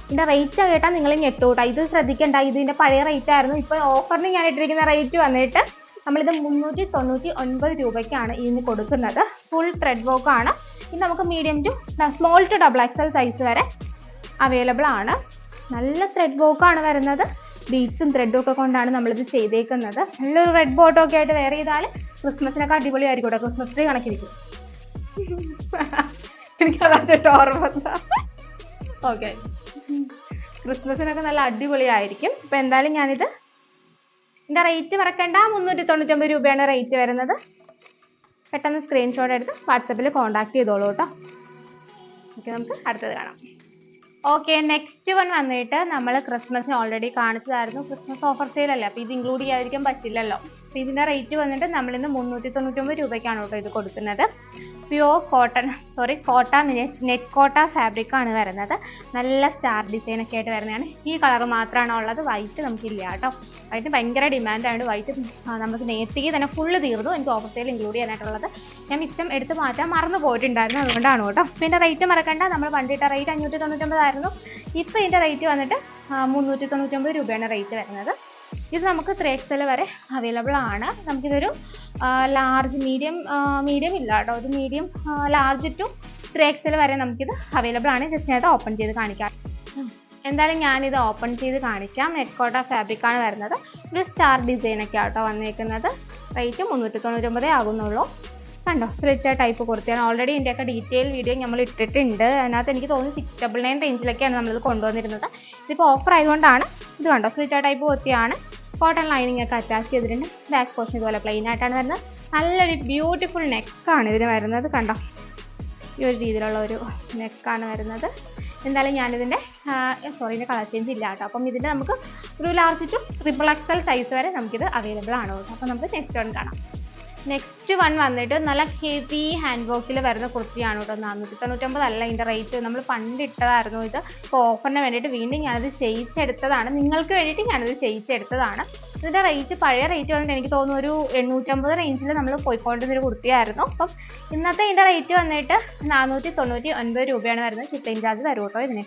ഇതിൻ്റെ റേറ്റ് കേട്ടാൽ നിങ്ങൾ ഞെട്ടൂട്ടാ. ഇത് ശ്രദ്ധിക്കേണ്ട, ഇതിൻ്റെ പഴയ റേറ്റ് ആയിരുന്നു. ഇപ്പോൾ ഓഫറിന് ഞാൻ ഇട്ടിരിക്കുന്ന റേറ്റ് വന്നിട്ട് നമ്മളിത് 399 രൂപയ്ക്കാണ് ഇതിന് കൊടുക്കുന്നത്. ഫുൾ ത്രെഡ് വർക്കാണ്. ഇത് നമുക്ക് medium to small to double XL size വരെ അവൈലബിൾ ആണ്. നല്ല ത്രെഡ് വർക്കാണ് വരുന്നത്. ബീഡ്സും ത്രെഡും ഒക്കെ കൊണ്ടാണ് നമ്മളിത് ചെയ്തേക്കുന്നത്. നല്ലൊരു റെഡ് ബോട്ടോ ഒക്കെ ആയിട്ട് വെയർ ചെയ്താൽ ക്രിസ്മസിനൊക്കെ അടിപൊളിയായിരിക്കും കേട്ടോ. Christmas tree കണക്കിരിക്കും. എനിക്കതായിട്ട് ഓർമ്മ. ഓക്കെ, ക്രിസ്മസിനൊക്കെ നല്ല അടിപൊളിയായിരിക്കും. അപ്പോൾ എന്തായാലും ഞാനിത് ഇതിൻ്റെ റേറ്റ് മറക്കണ്ട, 399 രൂപയാണ് റേറ്റ് വരുന്നത്. പെട്ടെന്ന് സ്ക്രീൻഷോട്ട് എടുത്ത് വാട്സപ്പിൽ കോൺടാക്ട് ചെയ്തോളൂ കേട്ടോ. ഓക്കെ, നമുക്ക് അടുത്തത് കാണാം. ഓക്കെ, നെക്സ്റ്റ് വൺ വന്നിട്ട് നമ്മൾ ക്രിസ്മസിന് ഓൾറെഡി കാണിച്ചതായിരുന്നു. ക്രിസ്മസ് ഓഫർ സെയിൽ അല്ലേ, അപ്പോൾ ഇത് ഇൻക്ലൂഡ് ചെയ്യാതിരിക്കാൻ പറ്റില്ലല്ലോ. അപ്പോൾ ഇതിൻ്റെ റേറ്റ് വന്നിട്ട് നമ്മളിന്ന് 399 രൂപയ്ക്കാണ് കേട്ടോ ഇത് കൊടുക്കുന്നത്. പ്യുവർ കോട്ട നെറ്റ് കോട്ട ഫാബ്രിക്കാണ് വരുന്നത്. നല്ല സ്റ്റാർ ഡിസൈനൊക്കെ ആയിട്ട് വരുന്നതാണ്. ഈ കളർ മാത്രമാണ് ഉള്ളത്, വൈറ്റ് നമുക്കില്ല കേട്ടോ. വൈറ്റ് ഭയങ്കര ഡിമാൻഡാണ്. വൈറ്റ് നമുക്ക് നേരത്തേക്ക് തന്നെ ഫുള്ള് തീർന്നു. എനിക്ക് ഓഫർ സെയിൽ ഇൻക്ലൂഡ് ചെയ്യാനായിട്ടുള്ളത് ഞാൻ മിച്ചം എടുത്ത് മാറ്റാൻ മറന്നു പോയിട്ടുണ്ടായിരുന്നു, അതുകൊണ്ടാണ് കേട്ടോ. പിന്നെ റേറ്റ് മറക്കണ്ട, നമ്മൾ പണ്ടിട്ട റേറ്റ് 599 ആയിരുന്നു. ഇപ്പോൾ ഇതിൻ്റെ റേറ്റ് വന്നിട്ട് 399 രൂപയാണ് റേറ്റ് വരുന്നത്. ഇത് നമുക്ക് 3XL വരെ അവൈലബിൾ ആണ്. നമുക്കിതൊരു ലാർജ് മീഡിയം ഇല്ല കേട്ടോ, ഒരു മീഡിയം ലാർജ് ടു 3XL വരെ നമുക്കിത് അവൈലബിൾ ആണ്. ജസ്റ്റ് ഞാൻ ഓപ്പൺ ചെയ്ത് കാണിക്കാം. എന്തായാലും ഞാനിത് ഓപ്പൺ ചെയ്ത് കാണിക്കാം. നെറ്റ് കോട്ട ഫാബ്രിക്കാണ് വരുന്നത്. ഒരു സ്റ്റാർ ഡിസൈനൊക്കെ ആട്ടോ വന്നിരിക്കുന്നത്. റേറ്റ് 399 ആകുന്നുള്ളൂ. കണ്ടോ, സ്ലിറ്റർ ടൈപ്പ് കുർത്തിയാണ്. ഓൾറെഡി ഇതിൻ്റെയൊക്കെ ഡീറ്റെയിൽ വീഡിയോ നമ്മൾ ഇട്ടിട്ടുണ്ട്. അതിനകത്ത് എനിക്ക് തോന്നുന്നു 699 റേഞ്ചിലൊക്കെയാണ് നമ്മളിത് കൊണ്ടുവന്നിരുന്നത്. ഇതിപ്പോൾ ഓഫർ ആയതുകൊണ്ടാണ്. ഇത് കണ്ടോ, സ്ലിറ്റർ ടൈപ്പ് കുർത്തിയാണ്. കോട്ടൺ ലൈനിങ് ഒക്കെ അറ്റാച്ച് ചെയ്തിട്ടുണ്ട്. ബാക്ക് പോർഷൻ ഇതുപോലെ പ്ലെയിൻ ആയിട്ടാണ് വരുന്നത്. നല്ലൊരു ബ്യൂട്ടിഫുൾ നെക്കാണ് ഇതിന് വരുന്നത്. കണ്ടോ, ഈ ഒരു രീതിയിലുള്ള ഒരു നെക്കാണ് വരുന്നത്. എന്തായാലും ഞാനിതിൻ്റെ ഇതിൻ്റെ കളർ ചേഞ്ച് ഇല്ല കേട്ടോ. അപ്പം ഇതിൻ്റെ നമുക്ക് ഒരു ലാർജ് ടു XXL സൈസ് വരെ നമുക്കിത് അവൈലബിൾ ആണ് കേട്ടോ. അപ്പോൾ നമുക്ക് നെക്സ്റ്റ് വൺ കാണാം. നെക്സ്റ്റ് വൺ വന്നിട്ട് നല്ല ഹെവി ഹാൻഡ് വർക്കിൽ വരുന്ന കുർത്തിയാണ് കേട്ടോ. 499 അല്ല ഇതിൻ്റെ റേറ്റ്. നമ്മൾ പണ്ട് ഇട്ടതായിരുന്നു ഇത്. ഇപ്പോൾ ഓഫറിന് വേണ്ടിയിട്ട് വീണ്ടും ഞാനത് ചെയ്യിച്ചെടുത്തതാണ്. നിങ്ങൾക്ക് വേണ്ടിയിട്ട് ഞാനത് ചെയ്യിച്ചെടുത്തതാണ്. ഇതിൻ്റെ റേറ്റ് പഴയ റേറ്റ് വന്നിട്ട് എനിക്ക് തോന്നുന്നു ഒരു 850 റേഞ്ചിൽ നമ്മൾ പോയിക്കൊണ്ടിരുന്നൊരു കുർത്തിയായിരുന്നു. അപ്പം ഇന്നത്തെ ഇതിൻ്റെ റേറ്റ് വന്നിട്ട് 499 രൂപയാണ് വരുന്നത്. ഷിപ്പിംഗ് ചാർജ് തരും കേട്ടോ ഇതിന്.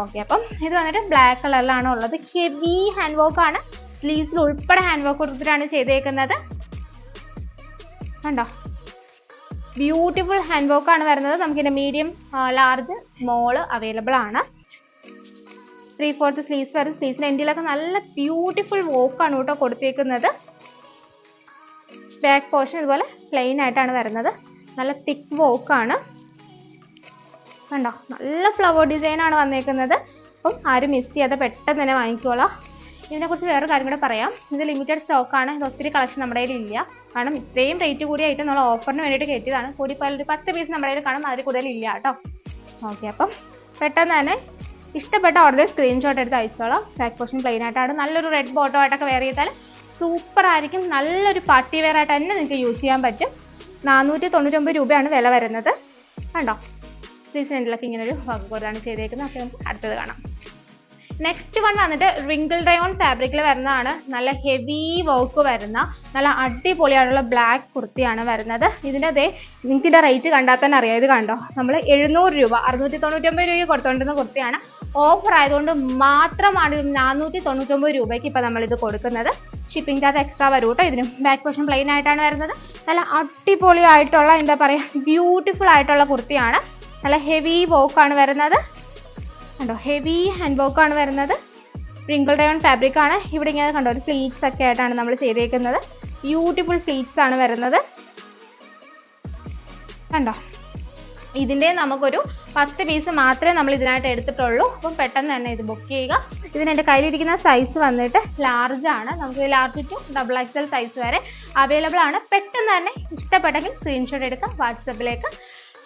ഓക്കെ, അപ്പം ഇത് വന്നിട്ട് ബ്ലാക്ക് കളറിലാണ് ഉള്ളത്. ഹെവി ഹാൻഡ് വർക്കാണ്. സ്ലീവ്സിൽ ഉൾപ്പെടെ ഹാൻഡ് വർക്ക് കൊടുത്തിട്ടാണ് ചെയ്തേക്കുന്നത്. കണ്ടോ, ബ്യൂട്ടിഫുൾ ഹാൻഡ് വർക്കാണ് വരുന്നത്. നമുക്കിതിൻ്റെ മീഡിയം, ലാർജ്, സ്മോള് അവൈലബിൾ ആണ്. 3/4 സ്ലീവ്സ് വരും. സ്ലീവ്സിൻ്റെ എൻഡിലൊക്കെ നല്ല ബ്യൂട്ടിഫുൾ വർക്കാണ് കേട്ടോ കൊടുത്തേക്കുന്നത്. ബാക്ക് പോർഷൻ ഇതുപോലെ പ്ലെയിൻ ആയിട്ടാണ് വരുന്നത്. നല്ല തിക്ക് വർക്കാണ്. കണ്ടോ, നല്ല ഫ്ലവർ ഡിസൈനാണ് വന്നേക്കുന്നത്. അപ്പം ആരും മിസ് ചെയ്യാതെ പെട്ടെന്ന് തന്നെ വാങ്ങിക്കോളാം. ഇതിനെക്കുറിച്ച് വേറൊരു കാര്യം കൂടെ പറയാം. ഇത് ലിമിറ്റഡ് സ്റ്റോക്കാണ്. ഇത് ഒത്തിരി കളക്ഷൻ നമ്മുടെ കയ്യിൽ ഇല്ല. കാരണം ഇത്രയും റേറ്റ് കൂടിയായിട്ട് നമ്മൾ ഓഫറിന് വേണ്ടിയിട്ട് കയറ്റിയതാണ്. കൂടിപ്പോയാൽ ഒരു 10 പീസ് നമ്മുടെ കയ്യിൽ കാണും, അതിൽ കൂടുതൽ ഇല്ല കേട്ടോ. ഓക്കെ, അപ്പം പെട്ടെന്ന് തന്നെ ഇഷ്ടപ്പെട്ട ഓർഡർ സ്ക്രീൻഷോട്ട് എടുത്ത് അയച്ചോളാം. ബാക്ക് പോർഷൻ പ്ലെയിൻ ആയിട്ടാണ്. നല്ലൊരു റെഡ് ബോട്ടോ ആയിട്ടൊക്കെ വെയർ ചെയ്താൽ സൂപ്പർ ആയിരിക്കും. നല്ലൊരു പാർട്ടി വെയർ ആയിട്ട് തന്നെ നിങ്ങൾക്ക് യൂസ് ചെയ്യാൻ പറ്റും. 499 രൂപയാണ് വില വരുന്നത്. കണ്ടോ, സീസണിലൊക്കെ ഇങ്ങനെ ഒരു വർക്ക് കോഡാണ് ചെയ്തേക്കുന്നത്. അപ്പോൾ നമുക്ക് അടുത്തത് കാണാം. നെക്സ്റ്റ് വൺ വന്നിട്ട് റിങ്കിൾ റയോൺ ഫാബ്രിക്കിൽ വരുന്നതാണ്. നല്ല ഹെവി വർക്ക് വരുന്ന നല്ല അടിപൊളിയായിട്ടുള്ള ബ്ലാക്ക് കുർത്തിയാണ് വരുന്നത്. ഇതിൻ്റെ നിങ്ങൾക്ക് ഇതിൻ്റെ റേറ്റ് കണ്ടാൽ തന്നെ അറിയാം. ഇത് കണ്ടോ, നമ്മൾ 700 രൂപ 699 രൂപയ്ക്ക് കൊടുത്തുകൊണ്ടിരുന്ന കുർത്തിയാണ്. ഓഫർ ആയതുകൊണ്ട് മാത്രമാണ് 499 രൂപയ്ക്ക് ഇപ്പോൾ നമ്മളിത് കൊടുക്കുന്നത്. ഷിപ്പിംഗ് ചാർജ് എക്സ്ട്രാ വരും കേട്ടോ. ഇതിനും ബാക്ക് പോർഷൻ പ്ലെയിൻ ആയിട്ടാണ് വരുന്നത്. നല്ല അടിപൊളിയായിട്ടുള്ള എന്താ പറയുക, ബ്യൂട്ടിഫുൾ ആയിട്ടുള്ള കുർത്തിയാണ്. നല്ല ഹെവി വർക്കാണ് വരുന്നത്. കണ്ടോ, ഹെവി ഹാൻഡ് വർക്കാണ് വരുന്നത്. റിങ്കിൾ റയോൺ ഫാബ്രിക് ആണ്. ഇവിടെ ഇങ്ങനെ കണ്ടോ, ഒരു ഫ്ലീറ്റ്സ് ഒക്കെ ആയിട്ടാണ് നമ്മൾ ചെയ്തേക്കുന്നത്. ബ്യൂട്ടിഫുൾ ഫ്ലീറ്റ്സ് ആണ് വരുന്നത്. കണ്ടോ, ഇതിൻ്റെ നമുക്കൊരു 10 പീസ് മാത്രമേ നമ്മൾ ഇതിനായിട്ട് എടുത്തിട്ടുള്ളൂ. അപ്പം പെട്ടെന്ന് തന്നെ ഇത് ബുക്ക് ചെയ്യുക. ഇതിന് എൻ്റെ കയ്യിലിരിക്കുന്ന സൈസ് വന്നിട്ട് ലാർജ് ആണ്. നമുക്ക് ലാർജ് ടു XXL സൈസ് വരെ അവൈലബിൾ ആണ്. പെട്ടെന്ന് തന്നെ ഇഷ്ടപ്പെട്ടെങ്കിൽ സ്ക്രീൻഷോട്ട് എടുക്കുക, വാട്സപ്പിലേക്ക്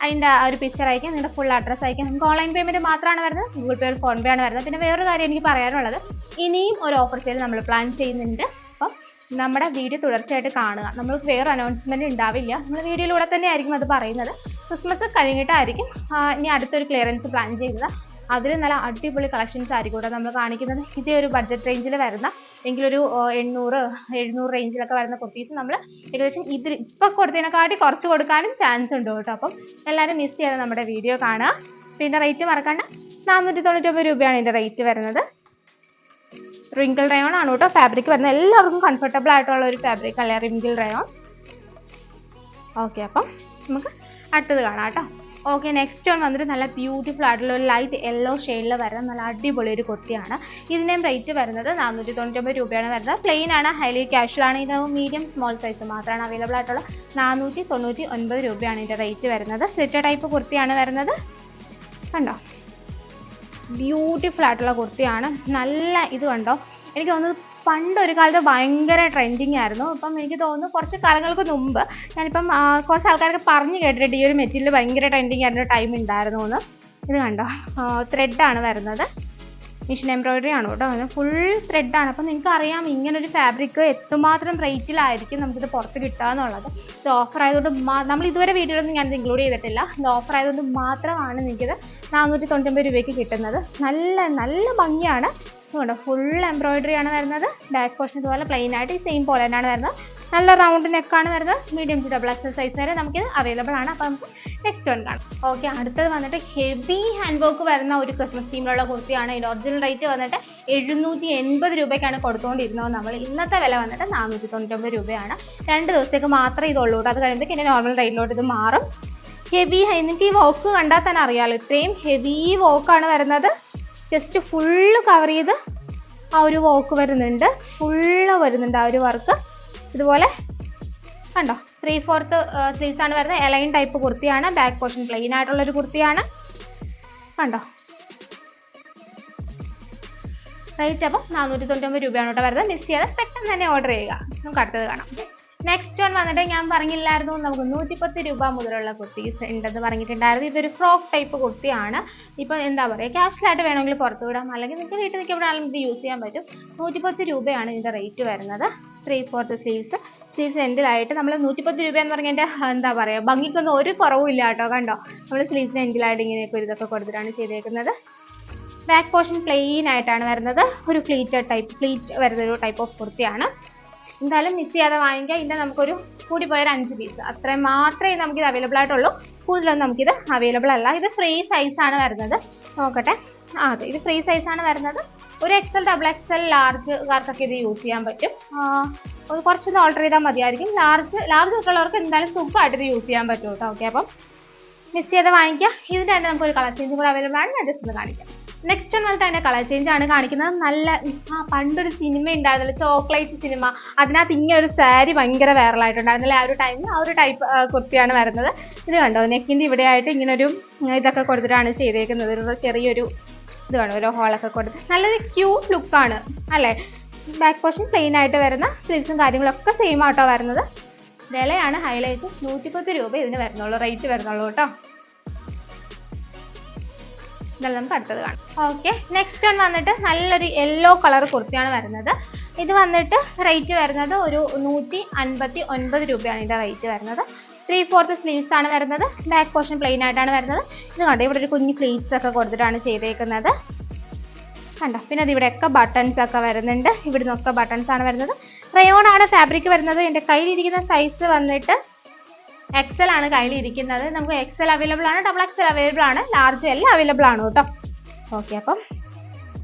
അതിൻ്റെ ഒരു പിക്ചർ അയക്കാം, നിങ്ങളുടെ ഫുൾ അഡ്രസ്സ് അയക്കാം. നമുക്ക് ഓൺലൈൻ പേയ്മെൻറ്റ് മാത്രമാണ് വരുന്നത്. ഗൂഗിൾ പേ, ഫോൺ പേ ആണ് വരുന്നത്. പിന്നെ വേറൊരു കാര്യം എനിക്ക് പറയാനുള്ളത്, ഇനിയും ഒരു ഓഫർ സെയിൽ നമ്മൾ പ്ലാൻ ചെയ്യുന്നുണ്ട്. അപ്പം നമ്മുടെ വീഡിയോ തുടർച്ചയായിട്ട് കാണുക. നമ്മൾക്ക് വേറെ അനൗൺസ്മെൻറ്റ് ഉണ്ടാവില്ല. നമ്മൾ വീഡിയോയിലൂടെ തന്നെ ആയിരിക്കും അത് പറയുന്നത്. ക്രിസ്മസ് കഴിഞ്ഞിട്ടായിരിക്കും ഇനി അടുത്തൊരു ക്ലിയറൻസ് പ്ലാൻ ചെയ്യുന്നത്. അതിൽ നല്ല അടിപൊളി കളക്ഷൻസ് ആയിരിക്കും കേട്ടോ നമ്മൾ കാണിക്കുന്നത്. ഇതേ ഒരു ബഡ്ജറ്റ് റേഞ്ചിൽ വരുന്ന എങ്കിലൊരു 800-700 റേഞ്ചിലൊക്കെ വരുന്ന കുർത്തീസ് നമ്മൾ ഏകദേശം ഇതിൽ ഇപ്പോൾ കൊടുത്തതിനെക്കാട്ടി കുറച്ച് കൊടുക്കാനും ചാൻസ് ഉണ്ട് കേട്ടോ. അപ്പം എല്ലാവരും മിസ് ചെയ്യാതെ നമ്മുടെ വീഡിയോ കാണുക. പിന്നെ റേറ്റ് മറക്കണ്ട, 499 രൂപയാണ് ഇതിൻ്റെ റേറ്റ് വരുന്നത്. റിങ്കിൾ റയോൺ ആണ് കേട്ടോ ഫാബ്രിക് വരുന്നത്. എല്ലാവർക്കും കംഫർട്ടബിൾ ആയിട്ടുള്ള ഒരു ഫാബ്രിക് അല്ലേ റിങ്കിൾ റയോൺ. ഓക്കെ, അപ്പം നമുക്ക് അടുത്തത് കാണാം കേട്ടോ. ഓക്കെ, നെക്സ്റ്റ് വൺ വന്നിട്ട് നല്ല ബ്യൂട്ടിഫുൾ ആയിട്ടുള്ള ഒരു ലൈറ്റ് യെല്ലോ ഷെയ്ഡിൽ വരുന്ന നല്ല അടിപൊളി ഒരു കുർത്തിയാണ്. ഇതിൻ്റെയും റേറ്റ് വരുന്നത് 499 രൂപയാണ് വരുന്നത്. പ്ലെയിൻ ആണ്, ഹൈലി ക്യാഷ്വൽ ആണ്. ഇത് മീഡിയം സ്മോൾ സൈസ് മാത്രമാണ് അവൈലബിൾ ആയിട്ടുള്ള. 499 രൂപയാണ് ഇതിൻ്റെ റേറ്റ് വരുന്നത്. സെറ്റ് ടൈപ്പ് കുർത്തിയാണ് വരുന്നത്. കണ്ടോ, ബ്യൂട്ടിഫുൾ ആയിട്ടുള്ള കുർത്തിയാണ്. നല്ല ഇത് കണ്ടോ, എനിക്ക് തോന്നുന്നത് പണ്ടൊരു കാലത്ത് ഭയങ്കര ട്രെൻഡിങ് ആയിരുന്നു. അപ്പം എനിക്ക് തോന്നുന്നു കുറച്ച് കാലങ്ങൾക്ക് മുമ്പ് ഞാനിപ്പം കുറച്ച് ആൾക്കാരൊക്കെ പറഞ്ഞു കേട്ടിട്ട് ഈ ഒരു മെറ്റീരിയൽ ഭയങ്കര ട്രെൻഡിങ് ആയിരുന്ന ടൈം ഉണ്ടായിരുന്നു എന്ന്. ഇത് കണ്ടോ, ത്രെഡാണ് വരുന്നത്, മിഷൻ എംബ്രോയിഡറി ആണ് കേട്ടോ, അങ്ങനെ ഫുൾ ത്രെഡാണ്. അപ്പം നിങ്ങൾക്ക് അറിയാം ഇങ്ങനൊരു ഫാബ്രിക് എത്രമാത്രം റേറ്റിലായിരിക്കും നമുക്കിത് പുറത്ത് കിട്ടുക എന്നുള്ളത്. ഇത് ഓഫർ ആയതുകൊണ്ട് നമ്മൾ ഇതുവരെ വീഡിയോയിലൊന്നും ഞാനിത് ഇൻക്ലൂഡ് ചെയ്തിട്ടില്ല. ഇത് ഓഫർ ആയതുകൊണ്ട് മാത്രമാണ് എനിക്കിത് 499 രൂപയ്ക്ക് കിട്ടുന്നത്. നല്ല നല്ല ഭംഗിയാണ്. അതുകൊണ്ട് ഫുൾ എംബ്രോയിഡറി ആണ് വരുന്നത്. ബാക്ക് പോർഷൻ ഇതുപോലെ പ്ലെയിൻ ആയിട്ട് ഈ സെയിം പോലെ തന്നെയാണ് വരുന്നത്. നല്ല റൗണ്ട് നെക്കാണ് വരുന്നത്. Medium to double XL size വരെ നമുക്കിത് അവൈലബിൾ ആണ്. അപ്പോൾ നമുക്ക് നെക്സ്റ്റ് വൺ കാണാം. ഓക്കെ, അടുത്തത് വന്നിട്ട് ഹെവി ഹാൻഡ് വർക്ക് വരുന്ന ഒരു ക്രിസ്മസ് തീമിലുള്ള കുർത്തിയാണ്. ഇതിൻ്റെ ഒറിജിനൽ റേറ്റ് വന്നിട്ട് 780 രൂപയ്ക്കാണ് കൊടുത്തുകൊണ്ടിരുന്നത്. നമ്മൾ ഇന്നത്തെ വില വന്നിട്ട് 499 രൂപയാണ്. 2 ദിവസത്തേക്ക് മാത്രമേ ഇതുള്ളൂ കേട്ടോ. അത് കഴിയുമ്പോഴത്തേക്ക് എൻ്റെ നോർമൽ റേറ്റിലോട്ട് ഇത് മാറും. ഹെവി, എനിക്ക് ഈ വർക്ക് കണ്ടാൽ തന്നെ അറിയാമല്ലോ, ഇത്രയും ഹെവി വർക്കാണ് വരുന്നത്. ജസ്റ്റ് ഫുള്ള് കവർ ചെയ്ത് ആ ഒരു വർക്ക് വരുന്നുണ്ട്, ഫുള്ള് വരുന്നുണ്ട് ആ ഒരു വർക്ക്. ഇതുപോലെ കണ്ടോ, 3/4 സ്ലീവ്സ് ആണ് വരുന്നത്. എലൈൻ ടൈപ്പ് കുർത്തിയാണ്. ബാക്ക് പോർഷൻ പ്ലെയിൻ ആയിട്ടുള്ളൊരു കുർത്തിയാണ്. കണ്ടോ, റേറ്റ് അപ്പം 499 രൂപയാണ് കേട്ടോ വരുന്നത്. മിസ് ചെയ്യാതെ പെട്ടെന്ന് തന്നെ ഓർഡർ ചെയ്യുക. നമുക്ക് അടുത്തത് കാണാം. നെക്സ്റ്റ് വൺ വന്നിട്ട് ഞാൻ പറഞ്ഞില്ലായിരുന്നു നമുക്ക് 110 രൂപ മുതലുള്ള കുർത്തീസ് ഉണ്ടെന്ന് പറഞ്ഞിട്ടുണ്ടായിരുന്നു. ഇതൊരു ഫ്രോക്ക് ടൈപ്പ് കുർത്തിയാണ്. ഇപ്പോൾ എന്താ പറയുക, ക്യാഷ്വലായിട്ട് വേണമെങ്കിൽ പുറത്ത് വിടാം, അല്ലെങ്കിൽ നിങ്ങൾക്ക് വീട്ടിൽ നിൽക്കുമ്പോഴാണെങ്കിലും ഇത് യൂസ് ചെയ്യാൻ പറ്റും. 110 രൂപയാണ് ഇതിൻ്റെ റേറ്റ് വരുന്നത്. 3/4 സ്ലീവ്സ് എൻഡിലായിട്ട് നമ്മൾ 110 രൂപ എന്ന് പറഞ്ഞാൽ എന്താ പറയുക, ഭംഗിക്കൊന്നും ഒരു കുറവുമില്ല കേട്ടോ. കണ്ടോ, നമ്മൾ സ്ലീവ്സിന് എൻഡിലായിട്ട് ഇങ്ങനെയൊക്കെ ഇതൊക്കെ കൊടുത്തിട്ടാണ് ചെയ്തേക്കുന്നത്. ബാക്ക് പോർഷൻ പ്ലെയിൻ ആയിട്ടാണ് വരുന്നത്. ഒരു ഫ്ലീറ്റ് വരുന്നൊരു ടൈപ്പ് ഓഫ് കുർത്തിയാണ്. എന്തായാലും മിസ് ചെയ്യാതെ വാങ്ങിക്കുക. ഇതിൻ്റെ നമുക്കൊരു കൂടി പോയൊരു 5 പീസ് അത്രയും മാത്രമേ നമുക്കിത് അവൈലബിൾ ആയിട്ടുള്ളൂ. കൂടുതലൊന്നും നമുക്കിത് അവൈലബിൾ അല്ല. ഇത് ഫ്രീ സൈസാണ് വരുന്നത്. നോക്കട്ടെ, അതെ, ഇത് ഫ്രീ സൈസാണ് വരുന്നത്. ഒരു XL, XXL ലാർജുകാർക്കൊക്കെ ഇത് യൂസ് ചെയ്യാൻ പറ്റും. കുറച്ചൊന്ന് ഓൾട്ടർ ചെയ്താൽ മതിയായിരിക്കും. ലാർജ് തൊട്ടുള്ളവർക്ക് എന്തായാലും സുഖമായിട്ട് ഇത് യൂസ് ചെയ്യാൻ പറ്റും കേട്ടോ. ഓക്കെ, അപ്പം മിസ് ചെയ്ത് വാങ്ങിക്കുക. ഇതിൻ്റെ തന്നെ നമുക്കൊരു കളർ ചേഞ്ച് കൂടെ അവൈലബിൾ ആണ്. ഞാൻ ജസ്റ്റ് ഒന്ന് കാണിക്കാം. നെക്സ്റ്റ് വൺ വന്നിട്ട് അതിൻ്റെ കളർ ചേഞ്ച് ആണ് കാണിക്കുന്നത്. നല്ല പണ്ടൊരു സിനിമ ഉണ്ടായിരുന്നല്ലോ, ചോക്ലേറ്റ് സിനിമ. അതിനകത്ത് ഇങ്ങനൊരു സാരി ഭയങ്കര വൈറലായിട്ടുണ്ടായിരുന്നില്ല ആ ഒരു ടൈമിൽ. ആ ഒരു ടൈപ്പ് കുർത്തിയാണ് വരുന്നത്. ഇത് കണ്ടോ, നെക്കിൻ്റെ ഇവിടെ ആയിട്ട് ഇങ്ങനൊരു ഇതൊക്കെ കൊടുത്തിട്ടാണ് ചെയ്തേക്കുന്നത്. ഒരു ചെറിയൊരു ഇത് കണ്ടോ, ഒരു ഹോളൊക്കെ കൊടുത്ത് നല്ലൊരു ക്യൂട്ട് ലുക്കാണ് അല്ലേ. ബാക്ക് പോർഷൻ പ്ലെയിൻ ആയിട്ട് വരുന്ന സ്ലീവ്സും കാര്യങ്ങളൊക്കെ സെയിം ആട്ടോ വരുന്നത്. വിലയാണ് ഹൈലൈറ്റ്. 110 രൂപ ഇതിന് വരുന്നുള്ളൂ, റേറ്റ് വരുന്നുള്ളൂ കേട്ടോ. ഇതെല്ലാം നമുക്ക് അടുത്തത് കാണാം. ഓക്കെ, നെക്സ്റ്റ് വൺ വന്നിട്ട് നല്ലൊരു യെല്ലോ കളർ കുർത്തിയാണ് വരുന്നത്. ഇത് വന്നിട്ട് റേറ്റ് വരുന്നത് ഒരു 159 രൂപയാണ് ഇതിൻ്റെ റേറ്റ് വരുന്നത്. 3/4 സ്ലീവ്സ് ആണ് വരുന്നത്. ബാക്ക് പോർഷൻ പ്ലെയിൻ ആയിട്ടാണ് വരുന്നത്. ഇത് കണ്ടോ, ഇവിടെ ഒരു കുഞ്ഞ് ഫ്ലീറ്റ്സ് ഒക്കെ കൊടുത്തിട്ടാണ് ചെയ്തേക്കുന്നത്. കണ്ടോ, പിന്നെ അത് ഇവിടെയൊക്കെ ബട്ടൺസ് ഒക്കെ വരുന്നുണ്ട്. ഇവിടെ നിന്നൊക്കെ ബട്ടൺസ് ആണ് വരുന്നത്. റയോൺ ആണ് ഫാബ്രിക് വരുന്നത്. എൻ്റെ കയ്യിലിരിക്കുന്ന സൈസ് വന്നിട്ട് XL ആണ് കയ്യിലിരിക്കുന്നത്. നമുക്ക് XL അവൈലബിൾ ആണ്, XXL അവൈലബിൾ ആണ്, ലാർജ് എല്ലാം അവൈലബിൾ ആണ് കേട്ടോ. ഓക്കെ, അപ്പം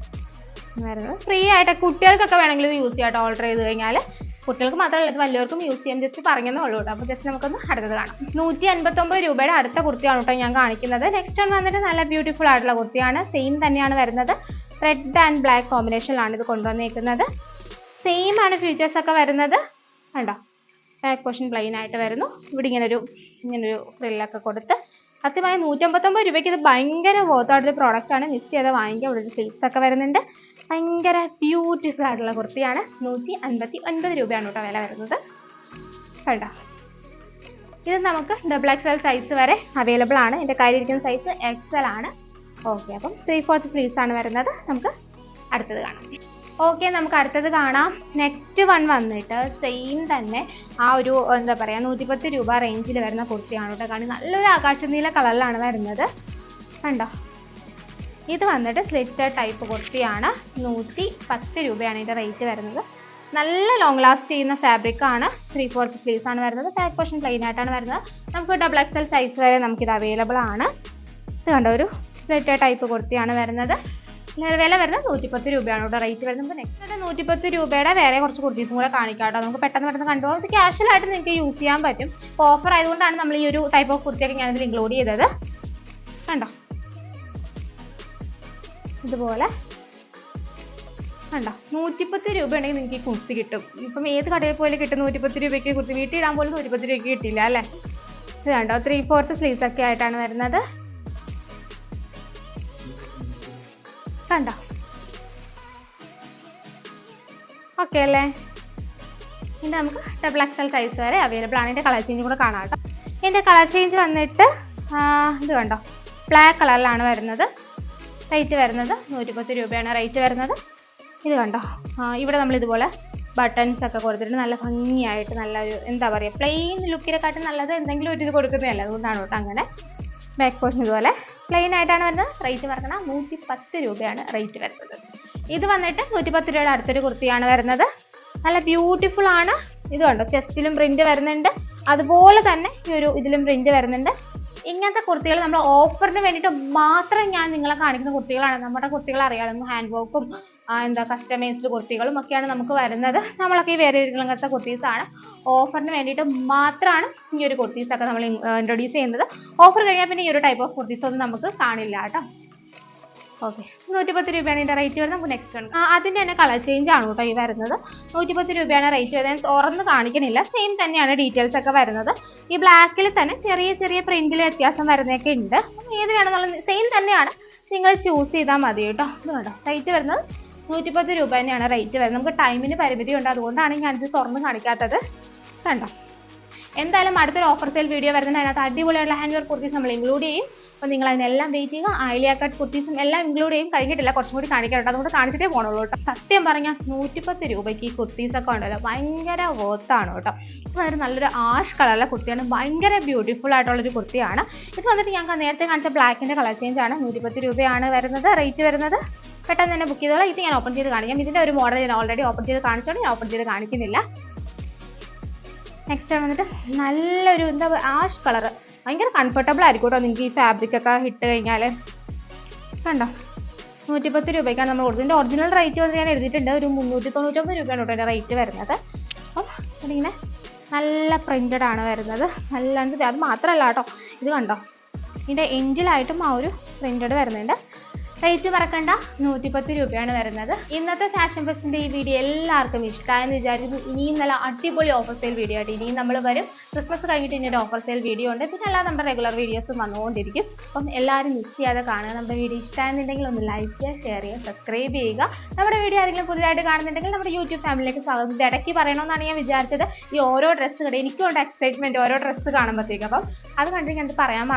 വരുന്നത് ഫ്രീ ആയിട്ട് കുട്ടികൾക്കൊക്കെ വേണമെങ്കിൽ ഇത് യൂസ് ചെയ്യാം കേട്ടോ. ഓർഡർ ചെയ്ത് കഴിഞ്ഞാൽ കുട്ടികൾക്ക് മാത്രമല്ല, ഇത് വലിയവർക്കും യൂസ് ചെയ്യാം. ജസ്റ്റ് പറഞ്ഞതേ ഉള്ളൂ കേട്ടോ. അപ്പോൾ ജസ്റ്റ് നമുക്കൊന്ന് അടുത്തത് കാണാം. 159 രൂപയുടെ അടുത്ത കുർത്തിയാണ് കേട്ടോ ഞാൻ കാണിക്കുന്നത്. നെക്സ്റ്റ് വൺ വന്നിട്ട് നല്ല ബ്യൂട്ടിഫുൾ ആയിട്ടുള്ള കുർത്തിയാണ്. സെയിം തന്നെയാണ് വരുന്നത്. റെഡ് ആൻഡ് ബ്ലാക്ക് കോമ്പിനേഷനിലാണ് ഇത് കൊണ്ടുവന്നേക്കുന്നത്. സെയിം ആണ് ഫീച്ചേഴ്സ് ഒക്കെ വരുന്നത്. കണ്ടോ, ബാക്ക് പോർഷൻ പ്ലെയിൻ ആയിട്ട് വരുന്നു. ഇവിടെ ഇങ്ങനൊരു ഫ്രില്ലൊക്കെ കൊടുത്ത് സത്യമായി 159 രൂപയ്ക്ക് ഇത് ഭയങ്കര വർത്തായിട്ടൊരു പ്രോഡക്റ്റാണ്. മിസ് ചെയ്ത് വാങ്ങിക്കുക. ഇവിടെ ഒരു സ്ലീവ്സ് ഒക്കെ വരുന്നുണ്ട്. ഭയങ്കര ബ്യൂട്ടിഫുൾ ആയിട്ടുള്ള കുർത്തിയാണ്. 159 രൂപയാണ് കേട്ടോ വില വരുന്നത്. കണ്ടോ, ഇത് നമുക്ക് XXL സൈസ് വരെ അവൈലബിൾ ആണ്. എൻ്റെ കയ്യിലിരിക്കുന്ന സൈസ് XL ആണ്. ഓക്കെ, അപ്പം 3/4 സ്ലീവ്സ് ആണ് വരുന്നത്. നമുക്ക് അടുത്തത് കാണാം. ഓക്കെ, നമുക്ക് അടുത്തത് കാണാം. നെക്സ്റ്റ് വൺ വന്നിട്ട് സെയിം തന്നെ ആ ഒരു എന്താ പറയുക 110 രൂപ റേഞ്ചിൽ വരുന്ന കുർത്തിയാണ് കേട്ടോ. കാരണം നല്ലൊരു ആകാശനീല കളറിലാണ് വരുന്നത്. കണ്ടോ, ഇത് വന്നിട്ട് സ്ലിറ്റഡ് ടൈപ്പ് കുർത്തിയാണ്. 110 രൂപയാണ് ഇതിൻ്റെ റേറ്റ് വരുന്നത്. നല്ല ലോങ് ലാസ്റ്റ് ചെയ്യുന്ന ഫാബ്രിക്കാണ്. 3/4 സ്ലീവ്സ് ആണ് വരുന്നത്. ബാക്ക് പോർഷൻ പ്ലെയിൻ ആയിട്ടാണ് വരുന്നത്. നമുക്ക് XXL സൈസ് വരെ നമുക്കിത് അവൈലബിൾ ആണ്. ഇത് കണ്ടോ, ഒരു സ്ലിറ്റഡ് ടൈപ്പ് കുർത്തിയാണ് വരുന്നത്. വില വരുന്നത് 110 രൂപയാണ് കേട്ടോ റേറ്റ് വരുന്നത്. നമുക്ക് നെക്സ്റ്റ് 110 രൂപയുടെ വേറെ കുറച്ച് കുർത്തീസും കൂടെ കാണിക്കാം കേട്ടോ. നമുക്ക് പെട്ടെന്ന് കണ്ടുപോകാം. ഇത് ക്യാഷ്വലായിട്ട് നിങ്ങൾക്ക് യൂസ് ചെയ്യാൻ പറ്റും. ഓഫർ ആയതുകൊണ്ടാണ് നമ്മൾ ഈ ഒരു ടൈപ്പ് ഓഫ് കുർത്തിയൊക്കെ ഞാനിതിൽ ഇൻക്ലൂഡ് ചെയ്തത്. കണ്ടോ, ഇതുപോലെ കണ്ടോ, 110 രൂപ ഉണ്ടെങ്കിൽ നിങ്ങൾക്ക് ഈ കുർത്തി കിട്ടും. ഇപ്പം ഏത് കടയിൽ പോലും കിട്ടും 110 രൂപയ്ക്ക് കുർത്തി. വീട്ടിൽ ഇടാൻ പോലും 110 രൂപയ്ക്ക് കിട്ടില്ല അല്ലേ. ഇത് കണ്ടോ, 3/4 സ്ലീവ്സ് ഒക്കെ ആയിട്ടാണ് വരുന്നത്. കണ്ടോ, ഓക്കെ അല്ലേ? ഇനി നമുക്ക് ഡബിൾ എക്സൽ സൈസ് വരെ അവൈലബിൾ ആണ്. ഇതിൻ്റെ കളർ ചേഞ്ചും കൂടെ കാണാം കേട്ടോ. ഇതിൻ്റെ കളർ ചേഞ്ച് വന്നിട്ട് ഇത് കണ്ടോ, ബ്ലാക്ക് കളറിലാണ് വരുന്നത്. റേറ്റ് വരുന്നത് 110 രൂപയാണ് റേറ്റ് വരുന്നത്. ഇത് കണ്ടോ, ഇവിടെ നമ്മൾ ഇതുപോലെ ബട്ടൺസ് ഒക്കെ കൊടുത്തിട്ട് നല്ല ഭംഗിയായിട്ട് നല്ലൊരു എന്താ പറയുക, പ്ലെയിൻ ലുക്കിനെക്കാട്ടും നല്ലത് എന്തെങ്കിലും ഒരു ഇത് കൊടുക്കുന്നതല്ല, അതുകൊണ്ടാണ് കേട്ടോ അങ്ങനെ. ബാക്ക് പോർഷൻ ഇതുപോലെ പ്ലെയിൻ ആയിട്ടാണ് വരുന്നത്. റേറ്റ് പറഞ്ഞാൽ 110 രൂപയാണ് റേറ്റ് വരുന്നത്. ഇത് വന്നിട്ട് 110 രൂപയുടെ അടുത്തൊരു കുർത്തിയാണ് വരുന്നത്. നല്ല ബ്യൂട്ടിഫുൾ ആണ്. ഇത് കണ്ടോ, ചെസ്റ്റിലും പ്രിന്റ് വരുന്നുണ്ട്, അതുപോലെ തന്നെ ഈ ഒരു ഇതിലും പ്രിന്റ് വരുന്നുണ്ട്. ഇങ്ങനത്തെ കുർത്തികൾ നമ്മൾ ഓഫറിന് വേണ്ടിയിട്ട് മാത്രം ഞാൻ നിങ്ങളെ കാണിക്കുന്ന കുർത്തികളാണ്. നമ്മുടെ കുർത്തികൾ അറിയാമല്ലോ, ഹാൻഡ് വർക്കും എന്താ കസ്റ്റമൈസ്ഡ് കുർത്തികളും ഒക്കെയാണ് നമുക്ക് വരുന്നത്. നമ്മളൊക്കെ ഈ വേറെ ഇങ്ങനത്തെ കുർത്തീസാണ്. ഓഫറിന് വേണ്ടിയിട്ട് മാത്രമാണ് ഈ ഒരു കുർത്തീസൊക്കെ നമ്മൾ ഇൻട്രൊഡ്യൂസ് ചെയ്യുന്നത്. ഓഫർ കഴിഞ്ഞാൽ പിന്നെ ഈ ഒരു ടൈപ്പ് ഓഫ് കുർത്തീസ് ഒന്നും നമുക്ക് കാണില്ല കേട്ടോ. ഓക്കെ, 110 രൂപയാണ് ഇതിൻ്റെ റേറ്റ് വരുന്നത്. നമുക്ക് നെക്സ്റ്റ് ഉണ്ട്. അതിൻ്റെ തന്നെ കളർ ചേഞ്ച് ആണ് കേട്ടോ ഈ വരുന്നത്. 110 രൂപയാണ് റേറ്റ് വരുന്നത്. തുറന്ന് കാണിക്കണില്ല, സെയിം തന്നെയാണ് ഡീറ്റെയിൽസ് ഒക്കെ വരുന്നത്. ഈ ബ്ലാക്കിൽ തന്നെ ചെറിയ ചെറിയ പ്രിന്റിൽ വ്യത്യാസം വരുന്നതൊക്കെ ഉണ്ട്. ഏത് വേണമെന്നുള്ള സെയിം തന്നെയാണ്, നിങ്ങൾ ചൂസ് ചെയ്താൽ മതി കേട്ടോ. ഇത് കേട്ടോ, റേറ്റ് വരുന്നത് 110 രൂപ തന്നെയാണ് റേറ്റ് വരുന്നത്. നമുക്ക് ടൈമിന് പരിമിതി ഉണ്ട്, അതുകൊണ്ടാണ് ഞാനിത് തുറന്ന് കാണിക്കാത്തത്. കണ്ടോ, എന്തായാലും അടുത്തൊരു ഓഫർ സെയിൽ വീഡിയോ വരുന്നുണ്ട്. അതിനകത്ത് അടിപൊളിയായിട്ടുള്ള ഹാൻഡ് വർക്ക് കുർത്തീസ് നമ്മൾ ഇൻക്ലൂഡ് ചെയ്യും. അപ്പോൾ നിങ്ങൾ അതിനെല്ലാം വെയിറ്റ് ചെയ്യുക. ആലിയ കട്ട് കുർത്തീസും എല്ലാം ഇൻക്ലൂഡ് ചെയ്യും. കഴിഞ്ഞിട്ടില്ല, കുറച്ചും കൂടി കാണിക്കാറുണ്ട്, അതുകൊണ്ട് കാണിച്ചിട്ടേ പോകണുള്ളൂ കേട്ടോ. സത്യം പറഞ്ഞാൽ 110 രൂപയ്ക്ക് ഈ കുർത്തീസൊക്കെ ഉണ്ടല്ലോ, ഭയങ്കര വർത്താണ് കേട്ടോ. ഇത് വന്നിട്ട് നല്ലൊരു ആഷ് കളറിലെ കുർത്തിയാണ്, ഭയങ്കര ബ്യൂട്ടിഫുൾ ആയിട്ടുള്ളൊരു കുർത്തിയാണ്. ഇത് വന്നിട്ട് ഞങ്ങൾക്ക് നേരത്തെ കാണിച്ച ബ്ലാക്കിൻ്റെ കളർ ചേഞ്ച് ആണ്. 110 രൂപയാണ് വരുന്നത് റേറ്റ് വരുന്നത്. പെട്ടെന്ന് തന്നെ ബുക്ക് ചെയ്തോളാം. ഇത് ഞാൻ ഓപ്പൺ ചെയ്ത് കാണിക്കാം. ഇതിൻ്റെ ഒരു മോഡൽ ഞാൻ ഓൾറെഡി ഓപ്പൺ ചെയ്ത് കാണിച്ചോണ്ട് ഞാൻ ഓപ്പൺ ചെയ്ത് കാണിക്കുന്നില്ല. നെക്സ്റ്റ് വന്നിട്ട് നല്ലൊരു എന്താ ആഷ് കളർ, ഭയങ്കര കംഫർട്ടബിൾ ആയിരിക്കും കേട്ടോ നിങ്ങൾക്ക് ഈ ഫാബ്രിക് ഒക്കെ ഇട്ട് കഴിഞ്ഞാൽ. കണ്ടോ, 110 രൂപയ്ക്കാണ് നമ്മൾ കൊടുത്തത്. ഇതിൻ്റെ ഒറിജിനൽ റേറ്റ് വന്ന് ഞാൻ എഴുതിയിട്ടുണ്ട്, ഒരു 399 രൂപയാണ് കേട്ടോ എൻ്റെ റേറ്റ് വരുന്നത്. അപ്പം അതിങ്ങനെ നല്ല പ്രിൻറ്റഡ് ആണ് വരുന്നത്. നല്ല അത് മാത്രമല്ല കേട്ടോ, ഇത് കണ്ടോ, ഇതിൻ്റെ എൻഡിലായിട്ടും ആ ഒരു പ്രിൻറ്റഡ് വരുന്നുണ്ട്. റേറ്റ് മറക്കണ്ട, 110 രൂപയാണ് വരുന്നത്. ഇന്നത്തെ ഫാഷൻ ഫെസ്റ്റിൻ്റെ ഈ വീഡിയോ എല്ലാവർക്കും ഇഷ്ടമായെന്ന് വിചാരിക്കുന്നു. ഇനിയും നല്ല അടിപൊളി ഓഫർ സെയിൽ വീഡിയോ ആയിട്ട് ഇനിയും നമ്മൾ വരും. ക്രിസ്മസ് കഴിഞ്ഞിട്ട് ഇനി ഒരു ഓഫർ സെയിൽ വീഡിയോ ഉണ്ട്. പിന്നെ എല്ലാ നമ്മുടെ റെഗുലർ വീഡിയോസും വന്നുകൊണ്ടിരിക്കും. അപ്പം എല്ലാവരും മിസ് ചെയ്യാതെ കാണുക. നമ്മുടെ വീഡിയോ ഇഷ്ടമായെന്നുണ്ടെങ്കിൽ ഒന്ന് ലൈക്ക് ചെയ്യുക, ഷെയർ ചെയ്യുക, സബ്സ്ക്രൈബ് ചെയ്യുക. നമ്മുടെ വീഡിയോ ആരെങ്കിലും പുതിയതായിട്ട് കാണുന്നുണ്ടെങ്കിൽ നമ്മുടെ യൂട്യൂബ് ഫാമിലിയിലേക്ക് സ്വാഗതം. ഇത് ഇടയ്ക്ക് പറയണമെന്നാണ് ഞാൻ വിചാരിച്ചത്. ഈ ഓരോ ഡ്രസ്സ് കട എനിക്കുണ്ട് എക്സൈറ്റ്മെൻറ്റ് ഓരോ ഡ്രസ്സ് കാണുമ്പോഴത്തേക്കും. അപ്പം അത് കണ്ടിട്ട് ഞാൻ പറയാൻ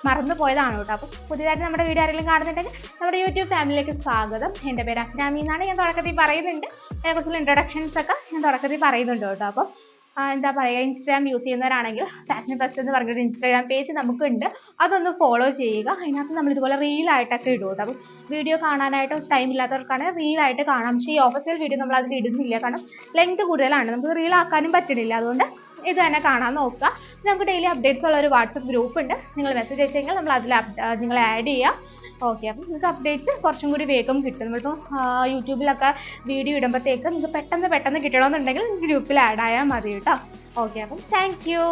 മറന്നു പോയതാണ് കേട്ടോ. അപ്പം പുതിയതായിട്ട് നമ്മുടെ വീഡിയോ ആരെങ്കിലും കാണുന്നുണ്ടെങ്കിൽ നമ്മുടെ യൂട്യൂബ് ഫാമിലിയിലേക്ക് സ്വാഗതം. എൻ്റെ പേര് അഫ്നാമി എന്നാണ്. ഞാൻ തുടക്കത്തിൽ പറയുന്നുണ്ട്, അതിനെക്കുറിച്ചുള്ള ഇൻട്രൊഡക്ഷൻസ് ഒക്കെ ഞാൻ തുടക്കത്തിൽ പറയുന്നുണ്ട് കേട്ടോ. അപ്പോൾ എന്താ പറയുക, ഇൻസ്റ്റാഗ്രാം യൂസ് ചെയ്യുന്നവരാണെങ്കിൽ ഫാഷൻ ഫെസ്റ്റ് എന്ന് പറഞ്ഞൊരു ഇൻസ്റ്റാഗ്രാം പേജ് നമുക്കുണ്ട്, അതൊന്ന് ഫോളോ ചെയ്യുക. അതിനകത്ത് നമ്മൾ ഇതുപോലെ റീലായിട്ടൊക്കെ ഇടും കേട്ടോ. അപ്പം വീഡിയോ കാണാനായിട്ട് ടൈം ഇല്ലാത്തവർക്കാണെങ്കിൽ റീലായിട്ട് കാണാം. പക്ഷേ ഈ ഓഫീസിയൽ വീഡിയോ നമ്മൾ അതിൽ ഇടുന്നില്ല, കാരണം ലെങ്ത് കൂടുതലാണ്, നമുക്ക് റീലാക്കാനും പറ്റുന്നില്ല. അതുകൊണ്ട് ഇത് തന്നെ കാണാൻ നോക്കുക. നമുക്ക് ഡെയിലി അപ്ഡേറ്റ്സ് ഉള്ള ഒരു വാട്സപ്പ് ഗ്രൂപ്പ് ഉണ്ട്. നിങ്ങൾ മെസ്സേജ് അയച്ചു കഴിഞ്ഞാൽ നമ്മൾ അതിൽ നിങ്ങൾ ആഡ് ചെയ്യാം. ഓക്കെ, അപ്പം നിങ്ങൾക്ക് അപ്ഡേറ്റ്സ് കുറച്ചും കൂടി വേഗം കിട്ടും. നമ്മളിപ്പോൾ യൂട്യൂബിലൊക്കെ വീഡിയോ ഇടുമ്പോഴത്തേക്ക് നിങ്ങൾക്ക് പെട്ടെന്ന് കിട്ടണമെന്നുണ്ടെങ്കിൽ ഗ്രൂപ്പിൽ ആഡ് ആയാൽ മതി കേട്ടോ. ഓക്കെ, അപ്പം താങ്ക് യു.